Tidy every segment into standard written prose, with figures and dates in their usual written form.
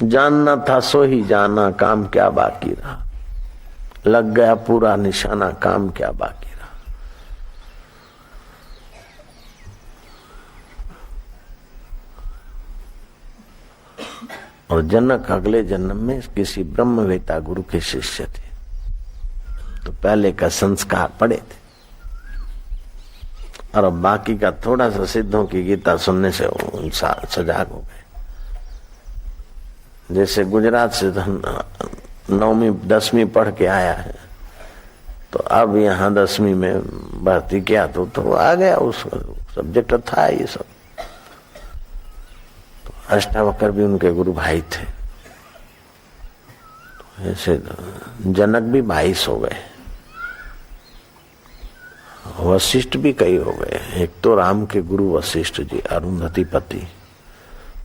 जानना था सो ही जाना, काम क्या बाकी रहा। लग गया पूरा निशाना, काम क्या बाकी रहा। और जनक अगले जन्म में किसी ब्रह्मवेता गुरु के शिष्य थे, तो पहले का संस्कार पड़े थे, और अब बाकी का थोड़ा सा सिद्धों की गीता सुनने से सजाग हो गए। जैसे गुजरात से 9वीं 10वीं पढ़ के आया है, तो अब यहाँ 10वीं में भर्ती किया तो आ गया, उस सब्जेक्ट था ये सब। तो अष्टावक्र भी उनके गुरु भाई थे, तो ऐसे जनक भी 22 हो गए, वशिष्ठ भी कई हो गए। एक तो राम के गुरु वशिष्ठ जी, अरुंधति पति,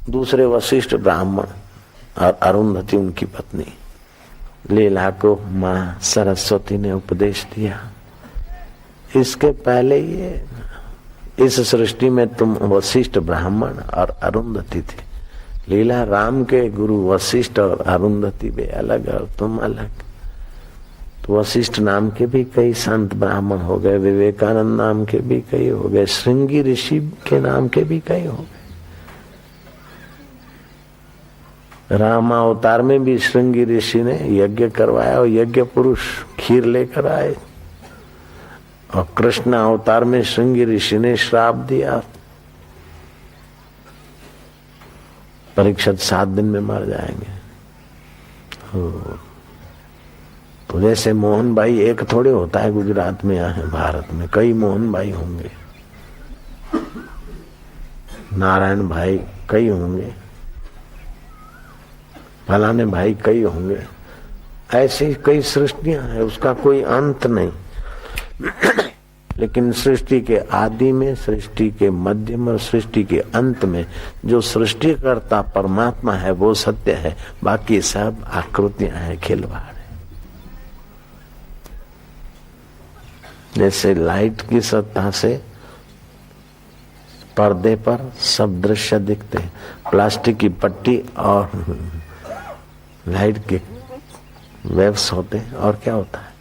दूसरे वशिष्ठ ब्राह्मण और अरुंधति उनकी पत्नी। लीला को माँ सरस्वती ने उपदेश दिया, इसके पहले ये इस सृष्टि में तुम वशिष्ठ ब्राह्मण और अरुंधति थे। लीला राम के गुरु वशिष्ठ और अरुंधति वे अलग और तुम अलग। तो वशिष्ठ नाम के भी कई संत ब्राह्मण हो गए, विवेकानंद नाम के भी कई हो गए, श्रृंगी ऋषि के नाम के भी कई हो गए। रामावतार में भी श्रृंगी ऋषि ने यज्ञ करवाया और यज्ञ पुरुष खीर लेकर आए, और कृष्ण अवतार में श्रृंगी ऋषि ने श्राप दिया, परीक्षित 7 दिन में मर जाएंगे। तो जैसे मोहन भाई एक थोड़े होता है गुजरात में, यहाँ है भारत में कई मोहन भाई होंगे, नारायण भाई कई होंगे, फलाने भाई कई होंगे, ऐसी कई सृष्टियां हैं, उसका कोई अंत नहीं। लेकिन सृष्टि के आदि में, सृष्टि के मध्य में और सृष्टि के अंत में जो सृष्टिकर्ता परमात्मा है वो सत्य है, बाकी सब आकृतियां हैं, खिलवाड़ है। जैसे लाइट की सत्ता से पर्दे पर सब दृश्य दिखते हैं, प्लास्टिक की पट्टी और लाइट के वेव्स होते हैं, और क्या होता है,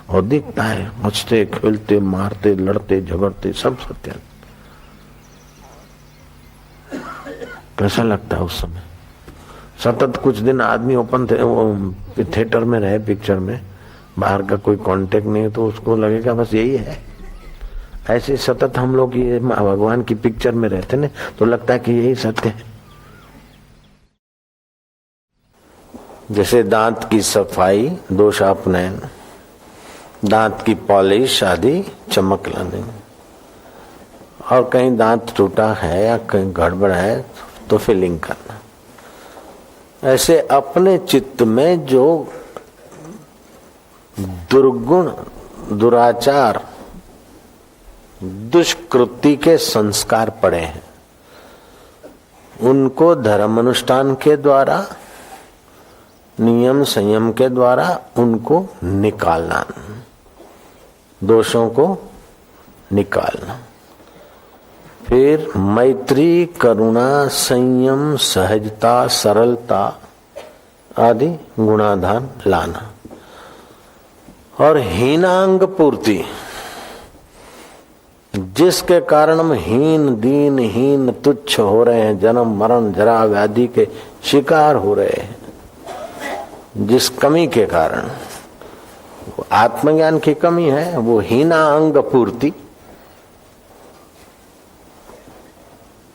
और दिखता है, हंसते खेलते मारते लड़ते झगड़ते सब सत्य। कैसा लगता है उस समय? सतत कुछ दिन आदमी ओपन थिएटर में रहे, पिक्चर में, बाहर का कोई कांटेक्ट नहीं है, तो उसको लगेगा बस यही है। ऐसे सतत हम लोग ये भगवान की पिक्चर में रहते ना, तो लगता है कि यही सत्य है। जैसे दांत की सफाई, दोष अपनयन, दांत की पॉलिश आदि चमक लाने, और कहीं दांत टूटा है या कहीं गड़बड़ है तो फिलिंग करना। ऐसे अपने चित्त में जो दुर्गुण, दुराचार, दुष्कृति के संस्कार पड़े हैं, उनको धर्म अनुष्ठान के द्वारा, नियम संयम के द्वारा उनको निकालना, दोषों को निकालना। फिर मैत्री, करुणा, संयम, सहजता, सरलता आदि गुणाधान लाना। और हीनांग पूर्ति, जिसके कारण हम हीन, दीनहीन, तुच्छ हो रहे हैं, जन्म मरण जरा व्याधि के शिकार हो रहे हैं, जिस कमी के कारण, आत्मज्ञान की कमी है, वो हीना अंग पूर्ति,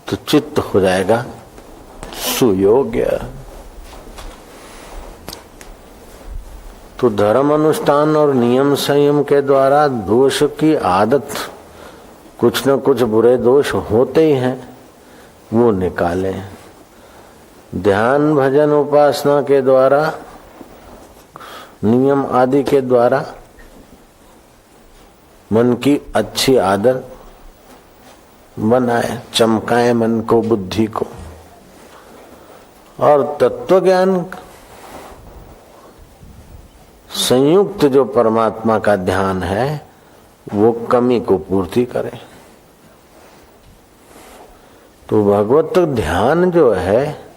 तो चित्त हो जाएगा सुयोग्य। तो धर्म अनुष्ठान और नियम संयम के द्वारा दोष की आदत, कुछ न कुछ बुरे दोष होते ही हैं, वो निकाले। ध्यान भजन उपासना के द्वारा, नियम आदि के द्वारा मन की अच्छी आदत बनाए, चमकाए मन को, बुद्धि को। और तत्व ज्ञान संयुक्त जो परमात्मा का ध्यान है वो कमी को पूर्ति करे। तो भगवत ध्यान जो है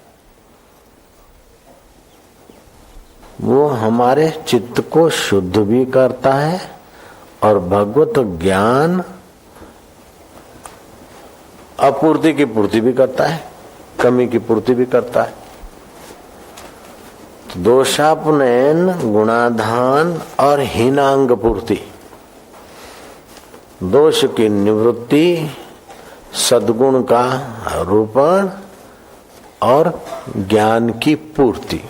वो हमारे चित्त को शुद्ध भी करता है और भगवत ज्ञान अपूर्ति की पूर्ति भी करता है, कमी की पूर्ति भी करता है। तो दोषापनयन, गुणाधान और हीनांग पूर्ति, दोष की निवृत्ति, सद्गुण का आरोपण और ज्ञान की पूर्ति।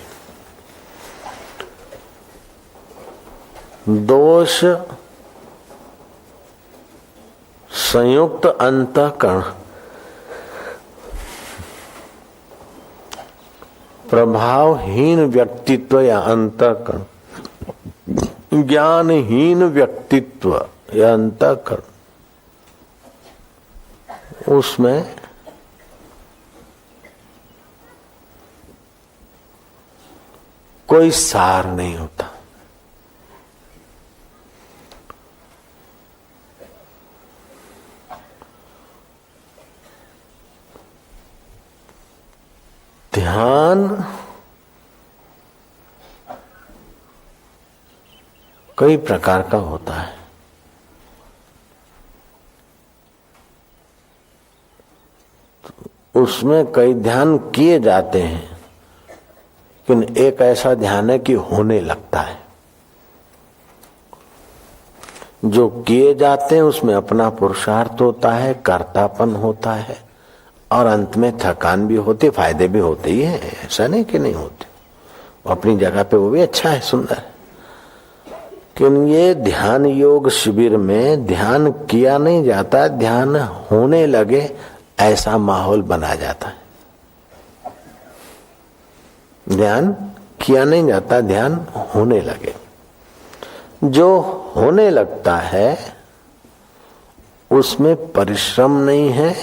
दोष संयुक्त अंतःकरण, प्रभावहीन व्यक्तित्व या अंतःकरण, ज्ञानहीन व्यक्तित्व या अंतःकरण, उसमें कोई सार नहीं होता। ध्यान कई प्रकार का होता है। उसमें कई ध्यान किए जाते हैं, लेकिन एक ऐसा ध्यान है कि होने लगता है। जो किए जाते हैं उसमें अपना पुरुषार्थ होता है, कर्तापन होता है और अंत में थकान भी होती, फायदे भी होते ही हैं, ऐसा नहीं कि नहीं होते। अपनी जगह पे वो भी अच्छा है, सुंदर है। लेकिन ये ध्यान योग शिविर में ध्यान किया नहीं जाता, ध्यान होने लगे ऐसा माहौल बना जाता है। ध्यान किया नहीं जाता, ध्यान होने लगे। जो होने लगता है उसमें परिश्रम नहीं है,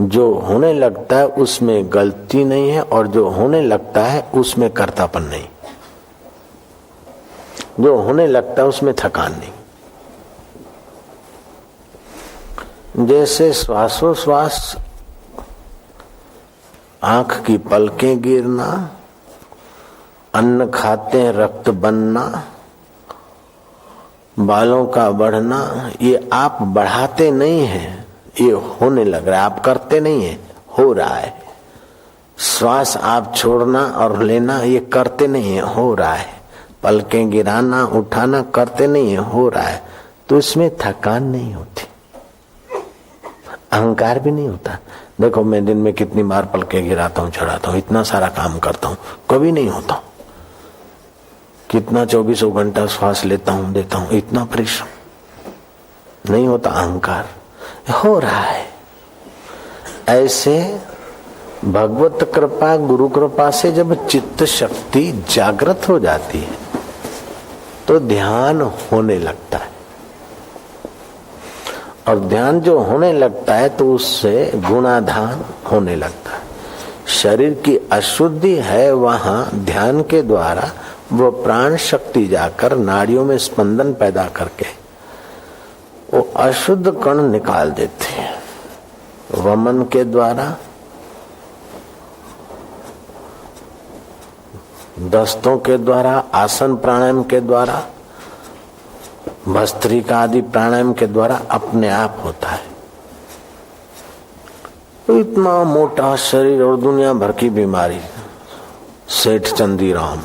जो होने लगता है उसमें गलती नहीं है, और जो होने लगता है उसमें कर्तापन नहीं। जो होने लगता है उसमें थकान नहीं। जैसे श्वासोश्वास, आंख की पलकें गिरना, अन्न खाते हैं रक्त बनना, बालों का बढ़ना, ये आप बढ़ाते नहीं हैं, ये होने लग रहा है। आप करते नहीं है, हो रहा है। श्वास आप छोड़ना और लेना ये करते नहीं है, हो रहा है। पलकें गिराना उठाना करते नहीं है, हो रहा है। तो इसमें थकान नहीं होती, अहंकार भी नहीं होता। देखो मैं दिन में कितनी बार पलकें गिराता हूँ, चढ़ाता हूँ, इतना सारा काम करता हूँ, कभी नहीं होता। कितना 24 घंटा श्वास लेता हूँ देता हूँ, इतना परिश्रम नहीं होता। अहंकार हो रहा है। ऐसे भगवत कृपा, गुरु कृपा से जब चित्त शक्ति जागृत हो जाती है तो ध्यान होने लगता है। और ध्यान जो होने लगता है तो उससे गुणाधान होने लगता है। शरीर की अशुद्धि है, वहां ध्यान के द्वारा वो प्राण शक्ति जाकर नाड़ियों में स्पंदन पैदा करके वो अशुद्ध कण निकाल देते हैं। वमन के द्वारा, दस्तों के द्वारा, आसन प्राणायाम के द्वारा, भस्त्रिका आदि प्राणायाम के द्वारा अपने आप होता है। तो इतना मोटा शरीर और दुनिया भर की बीमारी, सेठ चंदीराम,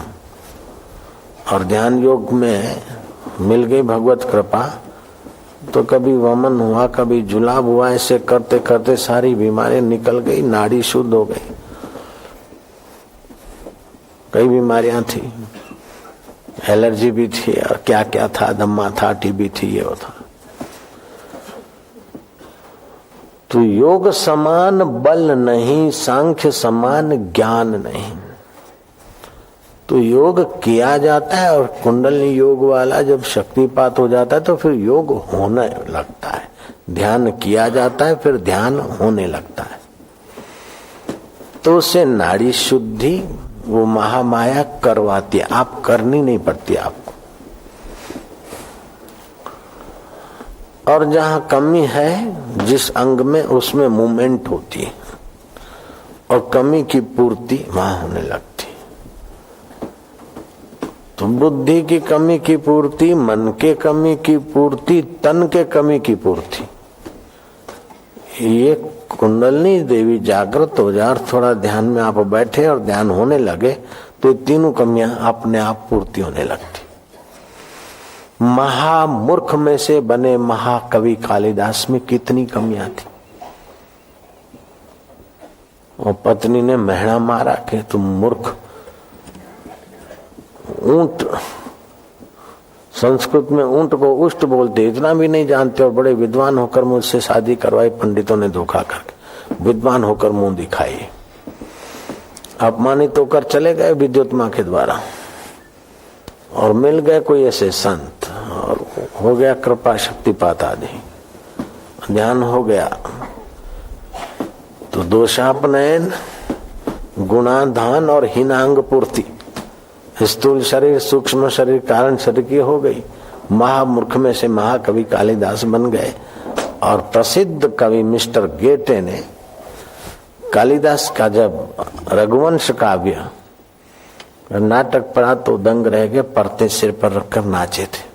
और ध्यान योग में मिल गई भगवत कृपा तो कभी वमन हुआ, कभी जुलाब हुआ, ऐसे करते करते सारी बीमारी निकल गई, नाड़ी शुद्ध हो गई। कई बीमारियां थी, एलर्जी भी थी और क्या क्या था, दम्मा था, टीबी थी, ये वो था। तो योग समान बल नहीं, सांख्य समान ज्ञान नहीं। तो योग किया जाता है और कुंडली योग वाला जब शक्तिपात हो जाता है तो फिर योग होने लगता है। ध्यान किया जाता है फिर ध्यान होने लगता है। तो उसे नाड़ी शुद्धि वो महामाया करवाती है, आप करनी नहीं पड़ती आपको। और जहां कमी है जिस अंग में, उसमें मूवमेंट होती है और कमी की पूर्ति वहां होने लगती है। तो बुद्धि की कमी की पूर्ति, मन के कमी की पूर्ति, तन के कमी की पूर्ति, ये कुंडलनी देवी जागृत हो जाए और थोड़ा ध्यान में आप बैठे और ध्यान होने लगे तो ये तीनों कमियां अपने आप पूर्ति होने लगती। महामूर्ख में से बने महाकवि कालिदास में कितनी कमियां थी। और पत्नी ने महना मारा कि तुम मूर्ख, ऊंट, संस्कृत में ऊंट को उष्ट बोलते, इतना भी नहीं जानते और बड़े विद्वान होकर मुझसे शादी करवाई पंडितों ने धोखा करके, विद्वान होकर मुंह दिखाई। अपमानित होकर चले गए विद्युत मां के द्वारा और मिल गए कोई ऐसे संत और हो गया कृपा शक्तिपात आदि, ध्यान हो गया तो दोषापनयन, गुणाधान और हीनांग पूर्ति, स्थूल शरीर, सूक्ष्म शरीर, कारण शरीर की हो गई। महामूर्ख में से महाकवि कालिदास बन गए। और प्रसिद्ध कवि मिस्टर गेटे ने कालिदास का जब रघुवंश काव्य नाटक पढ़ा तो दंग रह गए, परते सिर पर रखकर नाचे थे।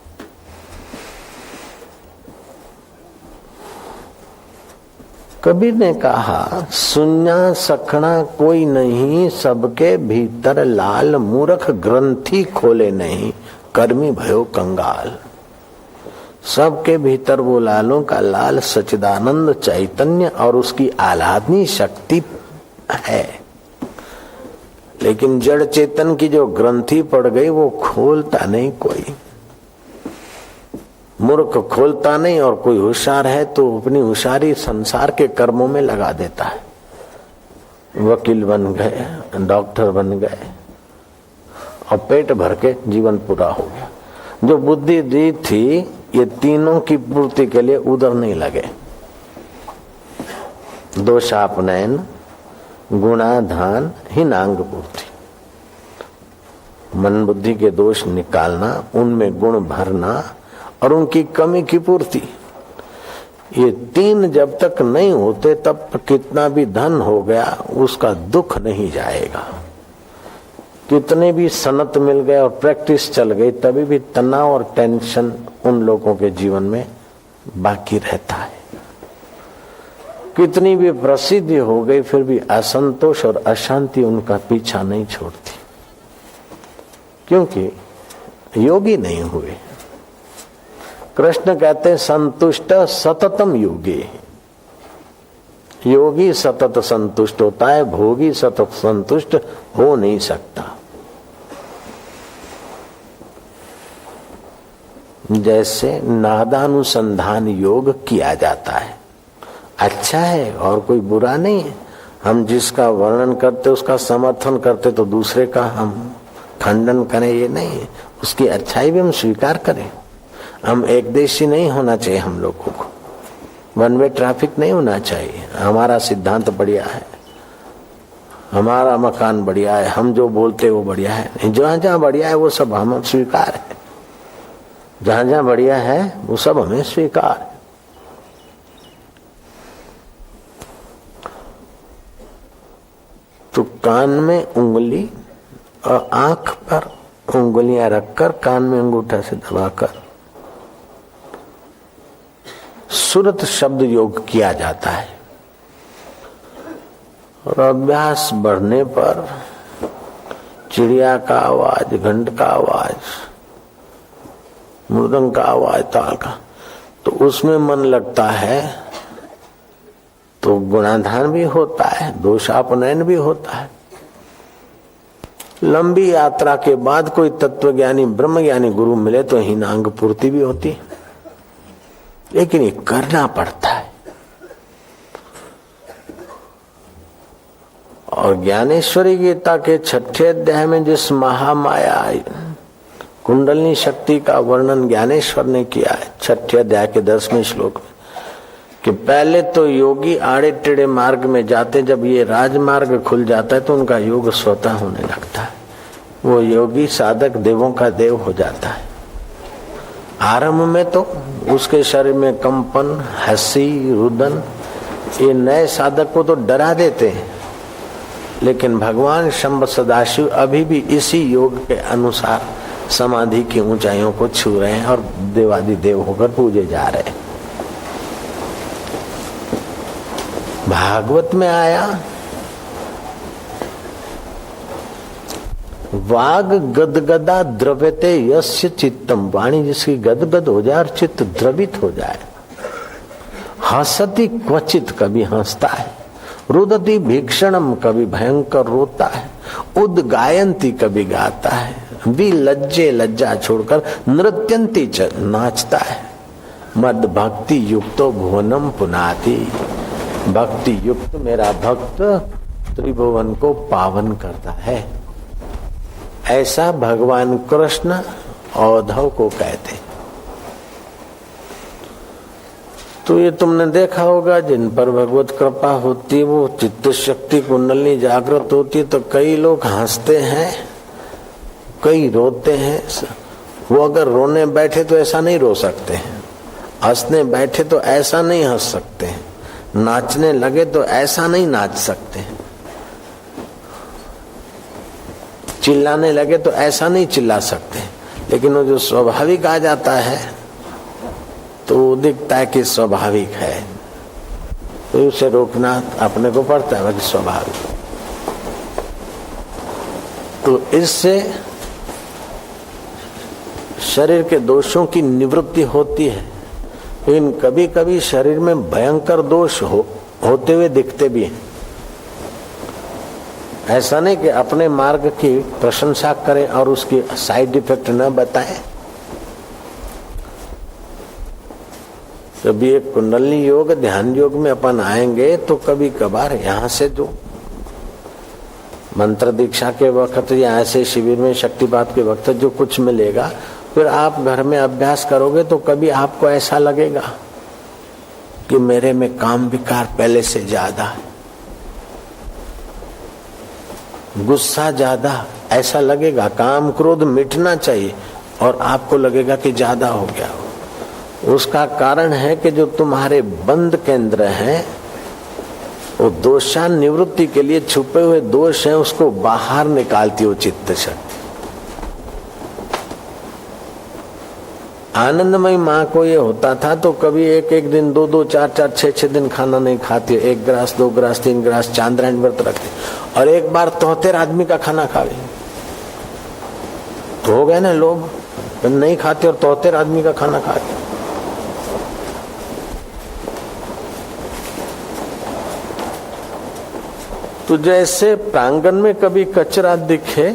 कबीर ने कहा, सुन्या सखना कोई नहीं, सबके भीतर लाल, मूर्ख ग्रंथि खोले नहीं, कर्मी भयो कंगाल। सबके भीतर वो लालों का लाल सच्चिदानंद चैतन्य और उसकी आह्लादनी शक्ति है, लेकिन जड़ चेतन की जो ग्रंथि पड़ गई वो खोलता नहीं कोई। मूर्ख खोलता नहीं और कोई होशियार है तो अपनी होशियारी संसार के कर्मों में लगा देता है। वकील बन गए, डॉक्टर बन गए और पेट भर के जीवन पूरा हो गया। जो बुद्धि दी थी ये तीनों की पूर्ति के लिए उधर नहीं लगे। दोषापनयन, गुणाधान, हीनांग पूर्ति, मन बुद्धि के दोष निकालना, उनमें गुण भरना और उनकी कमी की पूर्ति। ये तीन जब तक नहीं होते तब कितना भी धन हो गया उसका दुख नहीं जाएगा। कितने भी सनत मिल गए और प्रैक्टिस चल गई तभी भी तनाव और टेंशन उन लोगों के जीवन में बाकी रहता है। कितनी भी प्रसिद्धि हो गई फिर भी असंतोष और अशांति उनका पीछा नहीं छोड़ती, क्योंकि योगी नहीं हुए। कृष्ण कहते हैं संतुष्ट सततम योगी। योगी सतत संतुष्ट होता है, भोगी सतत संतुष्ट हो नहीं सकता। जैसे नादानुसंधान योग किया जाता है, अच्छा है और कोई बुरा नहीं है। हम जिसका वर्णन करते उसका समर्थन करते तो दूसरे का हम खंडन करें ये नहीं है, उसकी अच्छाई भी हम स्वीकार करें। हम एक देशी नहीं होना चाहिए, हम लोगों को वन वे ट्रैफिक नहीं होना चाहिए। हमारा सिद्धांत बढ़िया है, हमारा मकान बढ़िया है, हम जो बोलते वो बढ़िया है। जहाँ जहाँ बढ़िया है वो सब हम स्वीकार है, जहाँ जहाँ बढ़िया है वो सब हमें स्वीकार है। तो कान में उंगली और आंख पर उंगलियां रखकर कान में अंगूठा से दबाकर सुरत शब्द योग किया जाता है। और अभ्यास बढ़ने पर चिड़िया का आवाज, घंट का आवाज, मृदंग का आवाज, ताल का, तो उसमें मन लगता है तो गुणाधान भी होता है, दोषापनयन भी होता है। लंबी यात्रा के बाद कोई तत्वज्ञानी ब्रह्मज्ञानी गुरु मिले तो हीनांग पूर्ति भी होती है, लेकिन ये करना पड़ता है। और ज्ञानेश्वरी गीता के 6ठे अध्याय में जिस महामाया कुंडलनी शक्ति का वर्णन ज्ञानेश्वर ने किया है, 6ठे अध्याय के 10वें श्लोक में, कि पहले तो योगी आड़े टेढ़े मार्ग में जाते, जब ये राजमार्ग खुल जाता है तो उनका योग स्वतः होने लगता है। वो योगी साधक देवों का देव हो जाता है। आरंभ में तो उसके शरीर में कंपन, हंसी, रुदन, ये नए साधक को तो डरा देते हैं, लेकिन भगवान शंभ सदाशिव अभी भी इसी योग के अनुसार समाधि की ऊंचाइयों को छू रहे हैं और देवादिदेव होकर पूजे जा रहे हैं। भागवत में आया वाग गदगदा द्रव्यते यस्य चित्तम, वाणी जिसकी गदगद हो जाए और चित्त द्रवित हो जाए। हंसती क्वचित, कभी हंसता है। रुदती भीक्षणम, कभी भयंकर रोता है। उद्गायंती, कभी गाता है। विलज्जे, लज्जा छोड़कर नृत्यंती च, नाचता है। मद भक्ति युक्तो भुवनम पुनाति, भक्ति युक्त मेरा भक्त त्रिभुवन को पावन करता है। ऐसा भगवान कृष्ण औद्धव को कहते। तो ये तुमने देखा होगा, जिन पर भगवत कृपा होती है वो चित्त शक्ति कुंडली जागृत होती है तो कई लोग हंसते हैं, कई रोते हैं। वो अगर रोने बैठे तो ऐसा नहीं रो सकते हैं, हंसने बैठे तो ऐसा नहीं हंस सकते हैं, नाचने लगे तो ऐसा नहीं नाच सकते हैं, चिल्लाने लगे तो ऐसा नहीं चिल्ला सकते। लेकिन वो जो स्वाभाविक आ जाता है तो दिखता है कि स्वाभाविक है, तो उसे रोकना अपने को पड़ता है कि स्वाभाविक। तो इससे शरीर के दोषों की निवृत्ति होती है। लेकिन कभी कभी शरीर में भयंकर दोष होते हुए दिखते भी हैं। ऐसा नहीं कि अपने मार्ग की प्रशंसा करें और उसकी साइड इफेक्ट न बताएं। जब ये कुंडली योग ध्यान योग में अपन आएंगे तो कभी कभार यहाँ से जो मंत्र दीक्षा के वक्त या ऐसे शिविर में शक्तिपात के वक्त जो कुछ मिलेगा, फिर आप घर में अभ्यास करोगे तो कभी आपको ऐसा लगेगा कि मेरे में काम विकार पहले से ज्यादा है, गुस्सा ज्यादा, ऐसा लगेगा। काम क्रोध मिटना चाहिए और आपको लगेगा कि ज्यादा हो गया। उसका कारण है कि जो तुम्हारे बंद केंद्र हैं वो दोषान निवृत्ति के लिए छुपे हुए दोष हैं, उसको बाहर निकालती हो चित्त शक्ति। आनंदमयी माँ को ये होता था तो कभी एक एक दिन 2-2, 4-4, 6-6 दिन खाना नहीं खाती, 1 गिलास 2 गिलास 3 गिलास चांद्रायण व्रत रखती, और एक बार 73 आदमी का खाना खा गई तो हो गए ना लोग, नहीं खाते और 73 आदमी का खाना खा गए। तो जैसे प्रांगण में कभी कचरा दिखे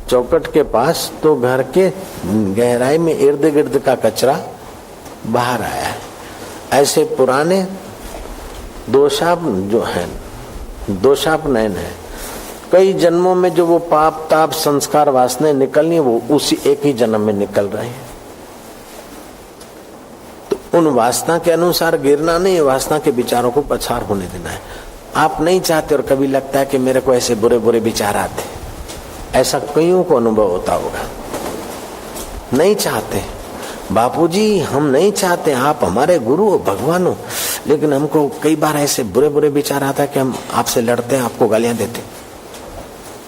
चौकट के पास, तो घर के गहराई में इर्द गिर्द का कचरा बाहर आया है। ऐसे पुराने दोषाप जो है, दोषापनयन है, कई जन्मों में जो वो पाप ताप संस्कार वासनाएं निकलनी, वो उसी एक ही जन्म में निकल रहे हैं। तो उन वासना के अनुसार गिरना नहीं है, वासना के विचारों को पछाड़ होने देना है। आप नहीं चाहते और कभी लगता है कि मेरे को ऐसे बुरे बुरे विचार आते, ऐसा कईयों को अनुभव होता होगा। नहीं चाहते बापूजी, हम नहीं चाहते, आप हमारे गुरु हो, भगवान हो, लेकिन हमको कई बार ऐसे बुरे बुरे विचार आता है कि हम आपसे लड़ते हैं, आपको गालियां देते।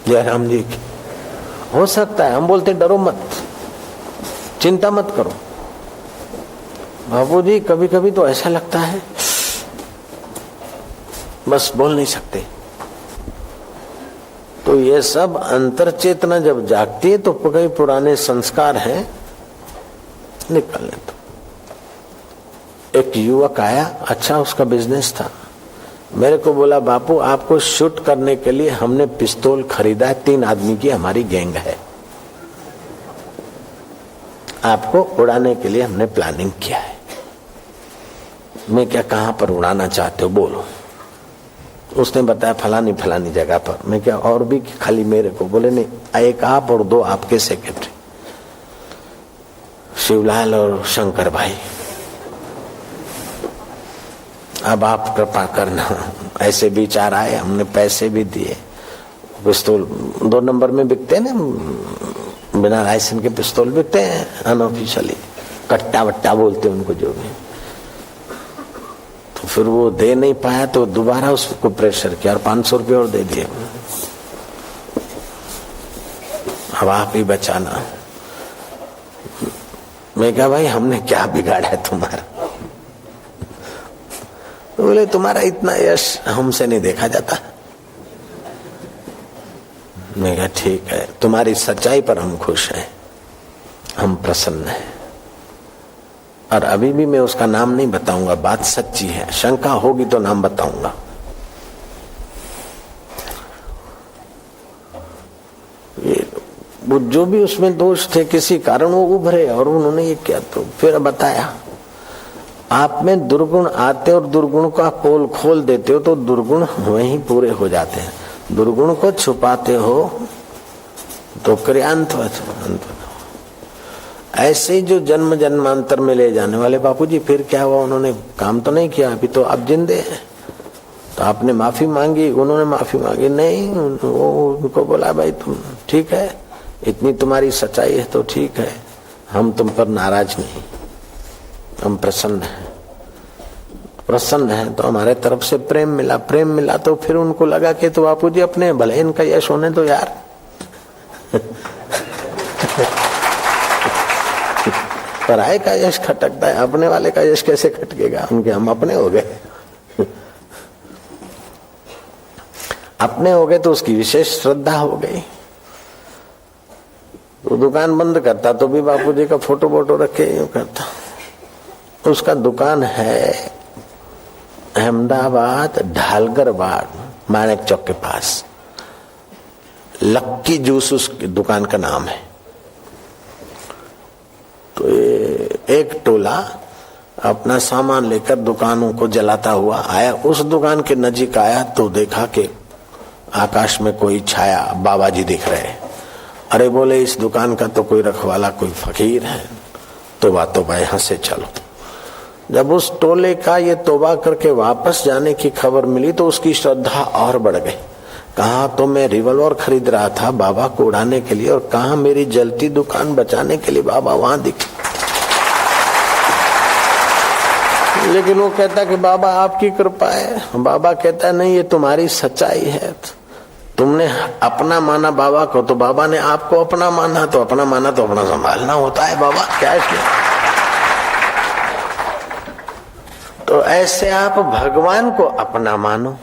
जय राम जी की। हो सकता है हम बोलते डरो मत, चिंता मत करो। बापूजी कभी कभी तो ऐसा लगता है बस बोल नहीं सकते। तो ये सब अंतर चेतना जब जागती है तो कई पुराने संस्कार हैं, निकलने तो। एक युवक आया, अच्छा उसका बिजनेस था, मेरे को बोला बापू आपको शूट करने के लिए हमने पिस्तौल खरीदा है, 3 आदमी की हमारी गैंग है, आपको उड़ाने के लिए हमने प्लानिंग किया है। मैं क्या, कहां पर उड़ाना चाहते हो बोलो। उसने बताया फलानी फलानी जगह पर। मैं क्या, और भी खाली मेरे को? बोले नहीं, एक आप और 2 आपके सेक्रेटरी, शिवलाल और शंकर भाई, अब आप कृपा करना। ऐसे विचार आए, हमने पैसे भी दिए। पिस्तौल 2 नंबर में बिकते हैं ना, बिना लाइसेंस के पिस्तौल बिकते हैं अनऑफिशियली, कट्टा वट्टा बोलते हैं उनको जो भी। तो फिर वो दे नहीं पाया तो दोबारा उसको प्रेशर किया और 500 रुपये और दे दिए। अब आप ही बचाना। मैं कहा भाई हमने क्या बिगाड़ा है तुम्हारा? तो बोले तुम्हारा इतना यश हमसे नहीं देखा जाता। मैं कहा ठीक है, तुम्हारी सच्चाई पर हम खुश हैं, हम प्रसन्न हैं। और अभी भी मैं उसका नाम नहीं बताऊंगा, बात सच्ची है। शंका होगी तो नाम बताऊंगा। ये जो भी उसमें दोष थे किसी कारण वो उभरे और उन्होंने ये किया, तो फिर बताया आप में दुर्गुण आते और दुर्गुण का पोल खोल देते हो तो दुर्गुण वहीं पूरे हो जाते हैं। दुर्गुण को छुपाते हो तो क्रियांत। ऐसे ही जो जन्म जन्मांतर में ले जाने वाले बापूजी, फिर क्या हुआ? उन्होंने काम तो नहीं किया, अभी तो आप जिंदे हैं। तो आपने माफी मांगी, उन्होंने माफी मांगी नहीं। उनको बोला भाई तुम ठीक है, इतनी तुम्हारी सच्चाई है तो ठीक है, हम तुम पर नाराज नहीं, हम प्रसन्न हैं। प्रसन्न हैं तो हमारे तरफ से प्रेम मिला। प्रेम मिला तो फिर उनको लगा कि तो बापूजी अपने भले इनका यश होने दो यार। पराये का यश खटकता है, अपने वाले का यश कैसे खटकेगा? उनके हम अपने हो गए। अपने हो गए तो उसकी विशेष श्रद्धा हो गई। तो दुकान बंद करता तो भी बापूजी का फोटो वोटो रखे यूं करता। उसका दुकान है अहमदाबाद ढालगर बाग, माणिक चौक के पास। लक्की जूस उसकी दुकान का नाम है। तो एक टोला अपना सामान लेकर दुकानों को जलाता हुआ आया। उस दुकान के नजीक आया तो देखा कि आकाश में कोई छाया बाबा जी दिख रहे। अरे बोले इस दुकान का तो कोई रखवाला, कोई फकीर है, तोबा तोबा यहाँ से चलो। जब उस टोले का ये तोबा करके वापस जाने की खबर मिली तो उसकी श्रद्धा और बढ़ गई। कहा तो मैं रिवॉल्वर खरीद रहा था बाबा को उड़ाने के लिए, और कहा मेरी जलती दुकान बचाने के लिए बाबा वहां दिखे। लेकिन वो कहता कि बाबा आपकी कृपा है। बाबा कहता नहीं, ये तुम्हारी सच्चाई है। तुमने अपना माना बाबा को, तो बाबा ने आपको अपना माना, तो अपना माना तो अपना संभालना होता है। बाबा क्या है? तो ऐसे आप भगवान को अपना मानो,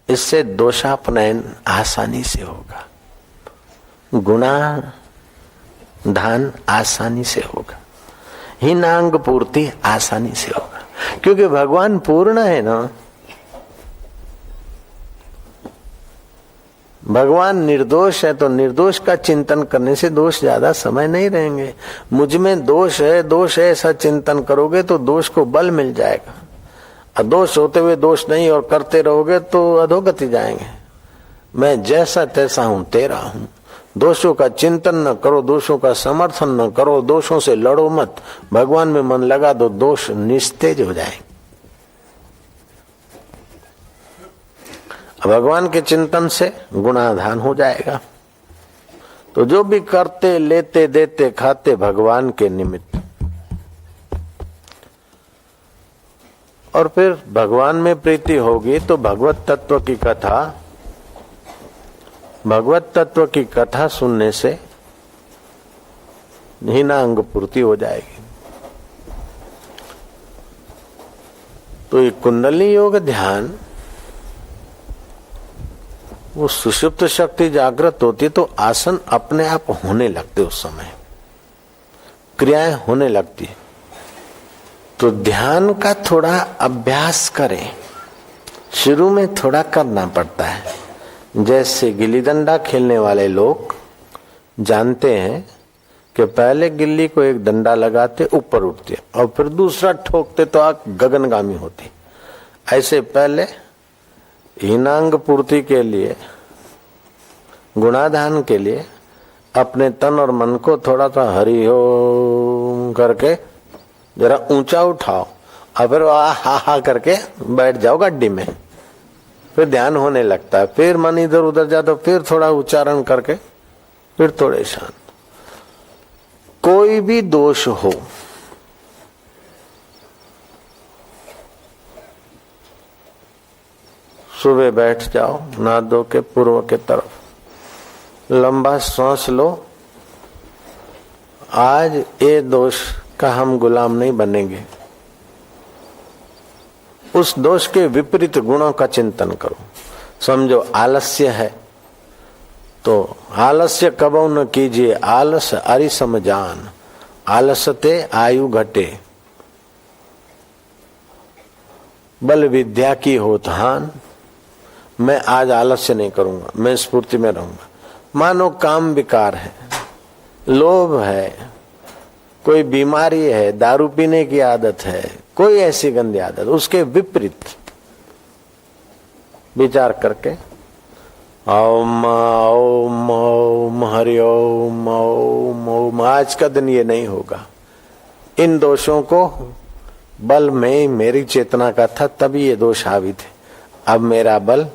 इससे दोषापनयन आसानी से होगा, गुणा धान आसानी से होगा, हीनांग पूर्ति आसानी से होगा। क्योंकि भगवान पूर्ण है ना। भगवान निर्दोष है तो निर्दोष का चिंतन करने से दोष ज्यादा समय नहीं रहेंगे। मुझ में दोष है ऐसा चिंतन करोगे तो दोष को बल मिल जाएगा। अदोष होते हुए दोष नहीं और करते रहोगे तो अधोगति जाएंगे। मैं जैसा तैसा हूं, तेरा हूं। दोषों का चिंतन न करो, दोषों का समर्थन न करो, दोषों से लड़ो मत। भगवान में मन लगा दो, दोष निस्तेज हो जाएंगे। भगवान के चिंतन से गुणाधान हो जाएगा। तो जो भी करते, लेते, देते, खाते भगवान के निमित्त, और फिर भगवान में प्रीति होगी तो भगवत तत्व की कथा सुनने से हीनांग पूर्ति हो जाएगी। तो ये कुंडली योग ध्यान, वो सुषुप्त शक्ति जागृत होती तो आसन अपने आप होने लगते, उस समय क्रियाएं होने लगती। तो ध्यान का थोड़ा अभ्यास करें। शुरू में थोड़ा करना पड़ता है। जैसे गिल्ली डंडा खेलने वाले लोग जानते हैं कि पहले गिल्ली को एक डंडा लगाते, ऊपर उठते, और फिर दूसरा ठोकते तो आग गगनगामी होती। ऐसे पहले हीनांग पूर्ति के लिए, गुणाधान के लिए अपने तन और मन को थोड़ा सा हरि ओम करके जरा ऊंचा उठाओ, और फिर हा करके बैठ जाओ गड्डी में। फिर ध्यान होने लगता है। फिर मन इधर उधर जाता, फिर थोड़ा उच्चारण करके फिर थोड़े शांत। कोई भी दोष हो, सुबह बैठ जाओ, नहा धो के पूर्व के तरफ, लंबा सांस लो। आज ये दोष का हम गुलाम नहीं बनेंगे। उस दोष के विपरीत गुणों का चिंतन करो। समझो आलस्य है तो आलस्य कबहू न कीजिए, आलस अरिसम जान, आलसते आयु घटे, बल विद्या की होत हान। मैं आज आलस्य नहीं करूंगा, मैं स्फूर्ति में रहूंगा। मानो काम विकार है, लोभ है, कोई बीमारी है, दारू पीने की आदत है, कोई ऐसी गंदी आदत, उसके विपरीत विचार करके ओम ओम ओम हरि ओम ओम ओम। आज का दिन ये नहीं होगा। इन दोषों को बल में मेरी चेतना का था तभी ये दोष हावी थे। अब मेरा बल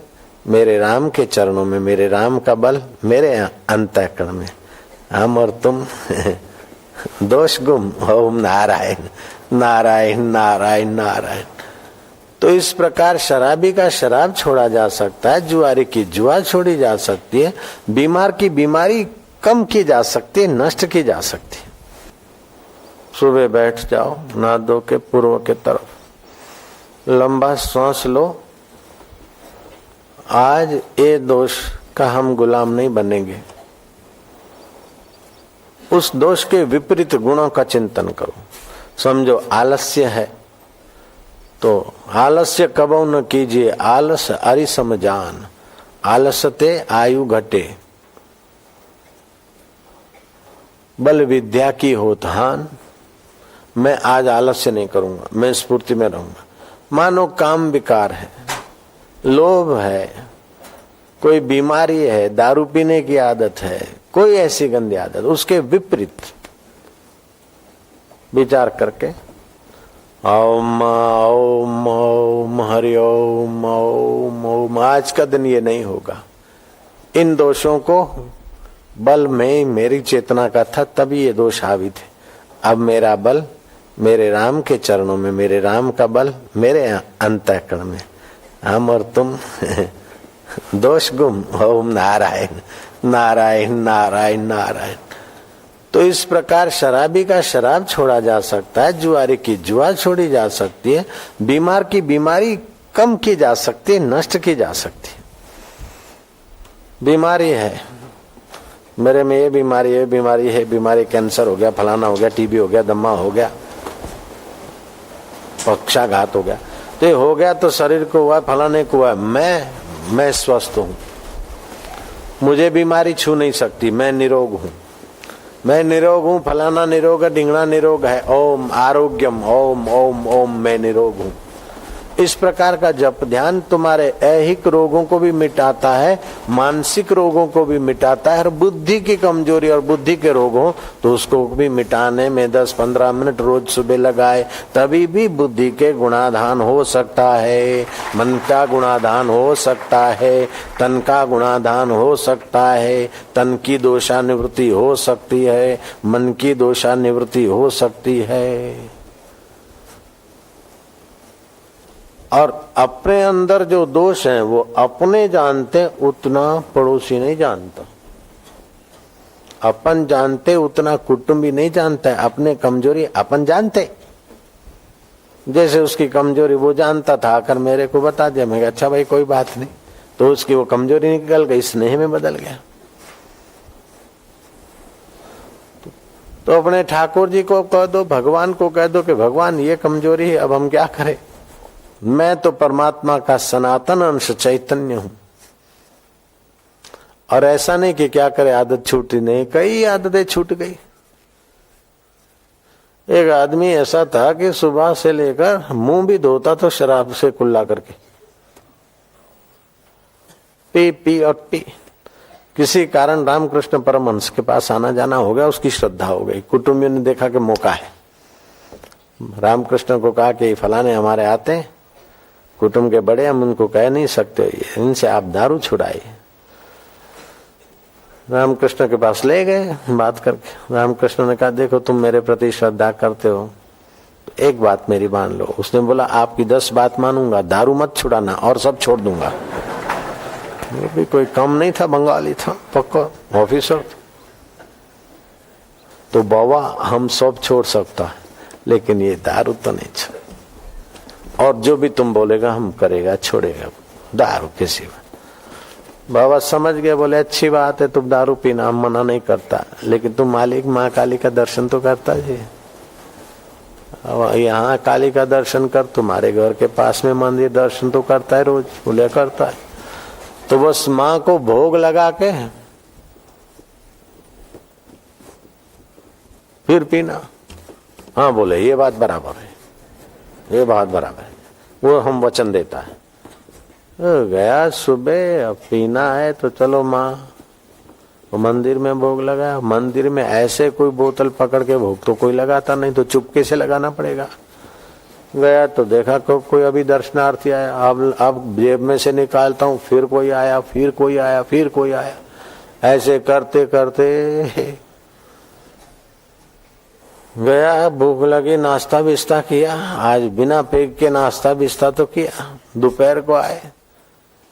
मेरे राम के चरणों में, मेरे राम का बल मेरे अंतःकरण में। हम और तुम दोष गुम। ओम नारायण नारायण नारायण नारायण। तो इस प्रकार शराबी का शराब छोड़ा जा सकता है, जुआरी की जुआ छोड़ी जा सकती है, बीमार की बीमारी कम की जा सकती है, नष्ट की जा सकती है। सुबह बैठ जाओ ना धो के पूर्व के तरफ, लंबा सांस लो। आज ये दोष का हम गुलाम नहीं बनेंगे। उस दोष के विपरीत गुणों का चिंतन करो। समझो आलस्य है तो आलस्य कबहू न कीजिए, आलस अरिसम जान, आलसते आयु घटे, बल विद्या की होत हान। मैं आज आलस्य नहीं करूंगा, मैं स्फूर्ति में रहूंगा। मानो काम विकार है, लोभ है, कोई बीमारी है, दारू पीने की आदत है, कोई ऐसी गंदी आदत, उसके विपरीत विचार करके ओम ओम ओम हरि ओम ओम ओम। आज का दिन ये नहीं होगा। इन दोषों को बल में मेरी चेतना का था तभी ये दोष हावी थे। अब मेरा बल मेरे राम के चरणों में, मेरे राम का बल मेरे अंतःकरण में। हम और तुम दोष गुम। ओम नारायण नारायण नारायण नारायण। तो इस प्रकार शराबी का शराब छोड़ा जा सकता है, जुआरी की जुआ छोड़ी जा सकती है, बीमार की बीमारी कम की जा सकती है, नष्ट की जा सकती है। बीमारी है, मेरे में ये बीमारी है, बीमारी कैंसर हो गया, फलाना हो गया, टीबी हो गया, दमा हो गया, पक्षाघात हो गया, तो ये हो गया तो शरीर को हुआ, फलाने को हुआ। मैं स्वस्थ हूं, मुझे बीमारी छू नहीं सकती, मैं निरोग हूं, मैं निरोग हूं, फलाना निरोग है, ढिंगना निरोग है। ओम आरोग्यम, ओम ओम ओम, मैं निरोग हूं। इस प्रकार का जप ध्यान तुम्हारे ऐहिक रोगों को भी मिटाता है, मानसिक रोगों को भी मिटाता है, और बुद्धि की कमजोरी और बुद्धि के रोग हो तो उसको भी मिटाने में 10-15 मिनट रोज सुबह लगाए, तभी भी बुद्धि के गुणाधान हो सकता है, मन का गुणाधान हो सकता है, तन का गुणाधान हो सकता है, तन की दोषानिवृत्ति हो सकती है, मन की दोषानिवृत्ति हो सकती है। और अपने अंदर जो दोष है वो अपने जानते उतना पड़ोसी नहीं जानता। अपन जानते उतना कुटुंबी नहीं जानता है। अपने कमजोरी अपन जानते, जैसे उसकी कमजोरी वो जानता था, आकर मेरे को बता दिया, मैं अच्छा भाई कोई बात नहीं, तो उसकी वो कमजोरी निकल गई, स्नेह में बदल गया। तो अपने ठाकुर जी को कह दो, भगवान को कह दो कि भगवान ये कमजोरी है, अब हम क्या करें, मैं तो परमात्मा का सनातन अंश चैतन्य हूं। और ऐसा नहीं कि क्या करे, आदत छूटी नहीं, कई आदतें छूट गई। एक आदमी ऐसा था कि सुबह से लेकर मुंह भी धोता तो शराब से कुल्ला करके, पी पी और पी। किसी कारण रामकृष्ण परमहंस के पास आना जाना हो गया, उसकी श्रद्धा हो गई, कुटुंबियों ने देखा कि मौका है, रामकृष्ण को कहा कि फलाने हमारे आते हैं, कुटुंब के बड़े, हम उनको कह नहीं सकते, इनसे आप दारू छुड़ाइए। रामकृष्ण के पास ले गए बात करके। रामकृष्ण ने कहा देखो तुम मेरे प्रति श्रद्धा करते हो, तो एक बात मेरी मान लो। उसने बोला आपकी 10 बात मानूंगा, दारू मत छुड़ाना और सब छोड़ दूंगा। वो भी कोई कम नहीं था, बंगाली था, पक्का ऑफिसर। तो बाबा हम सब छोड़ सकता है, लेकिन ये दारू तो नहीं छोड़, और जो भी तुम बोलेगा हम करेगा, छोड़ेगा दारू के सिवा। बाबा समझ गए, बोले अच्छी बात है, तुम दारू पीना हम मना नहीं करता, लेकिन तुम मालिक माँ काली का दर्शन तो करता जी। यहाँ काली का दर्शन कर, तुम्हारे घर के पास में मंदिर दर्शन तो करता है रोज। बोले करता है। तो बस माँ को भोग लगा के फिर पीना। हाँ बोले ये बात बराबर है, ये बात बराबर है, वो हम वचन देता है। गया सुबह, अब पीना है तो चलो माँ, मंदिर में भोग लगाया। मंदिर में ऐसे कोई बोतल पकड़ के भोग तो कोई लगाता नहीं, तो चुपके से लगाना पड़ेगा। गया तो देखा कोई अभी दर्शनार्थी आया, अब जेब में से निकालता हूँ, फिर कोई आया, फिर कोई आया, फिर कोई आया। ऐसे करते करते गया, भूख लगी, नाश्ता बिस्ता किया। आज बिना पेट के नाश्ता बिस्ता तो किया। दोपहर को आए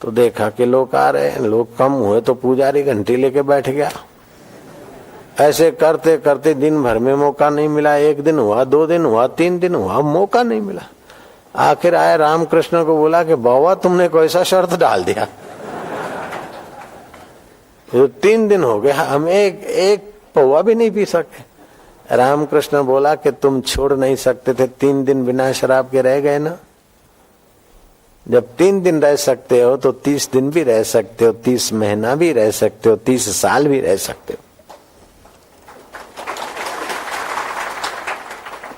तो देखा कि लोग आ रहे हैं, लोग कम हुए तो पुजारी घंटी लेके बैठ गया। ऐसे करते करते दिन भर में मौका नहीं मिला। 1 दिन हुआ, 2 दिन हुआ, 3 दिन हुआ, मौका नहीं मिला। आखिर आए, रामकृष्ण को बोला कि बाबा तुमने कोई सा शर्त डाल दिया, तो 3 दिन हो गए, हम एक पौवा भी नहीं पी सके। रामकृष्ण बोला कि तुम छोड़ नहीं सकते थे, 3 दिन बिना शराब के रह गए ना। जब 3 दिन रह सकते हो तो 30 दिन भी रह सकते हो, 30 महीना भी रह सकते हो, 30 साल भी रह सकते हो।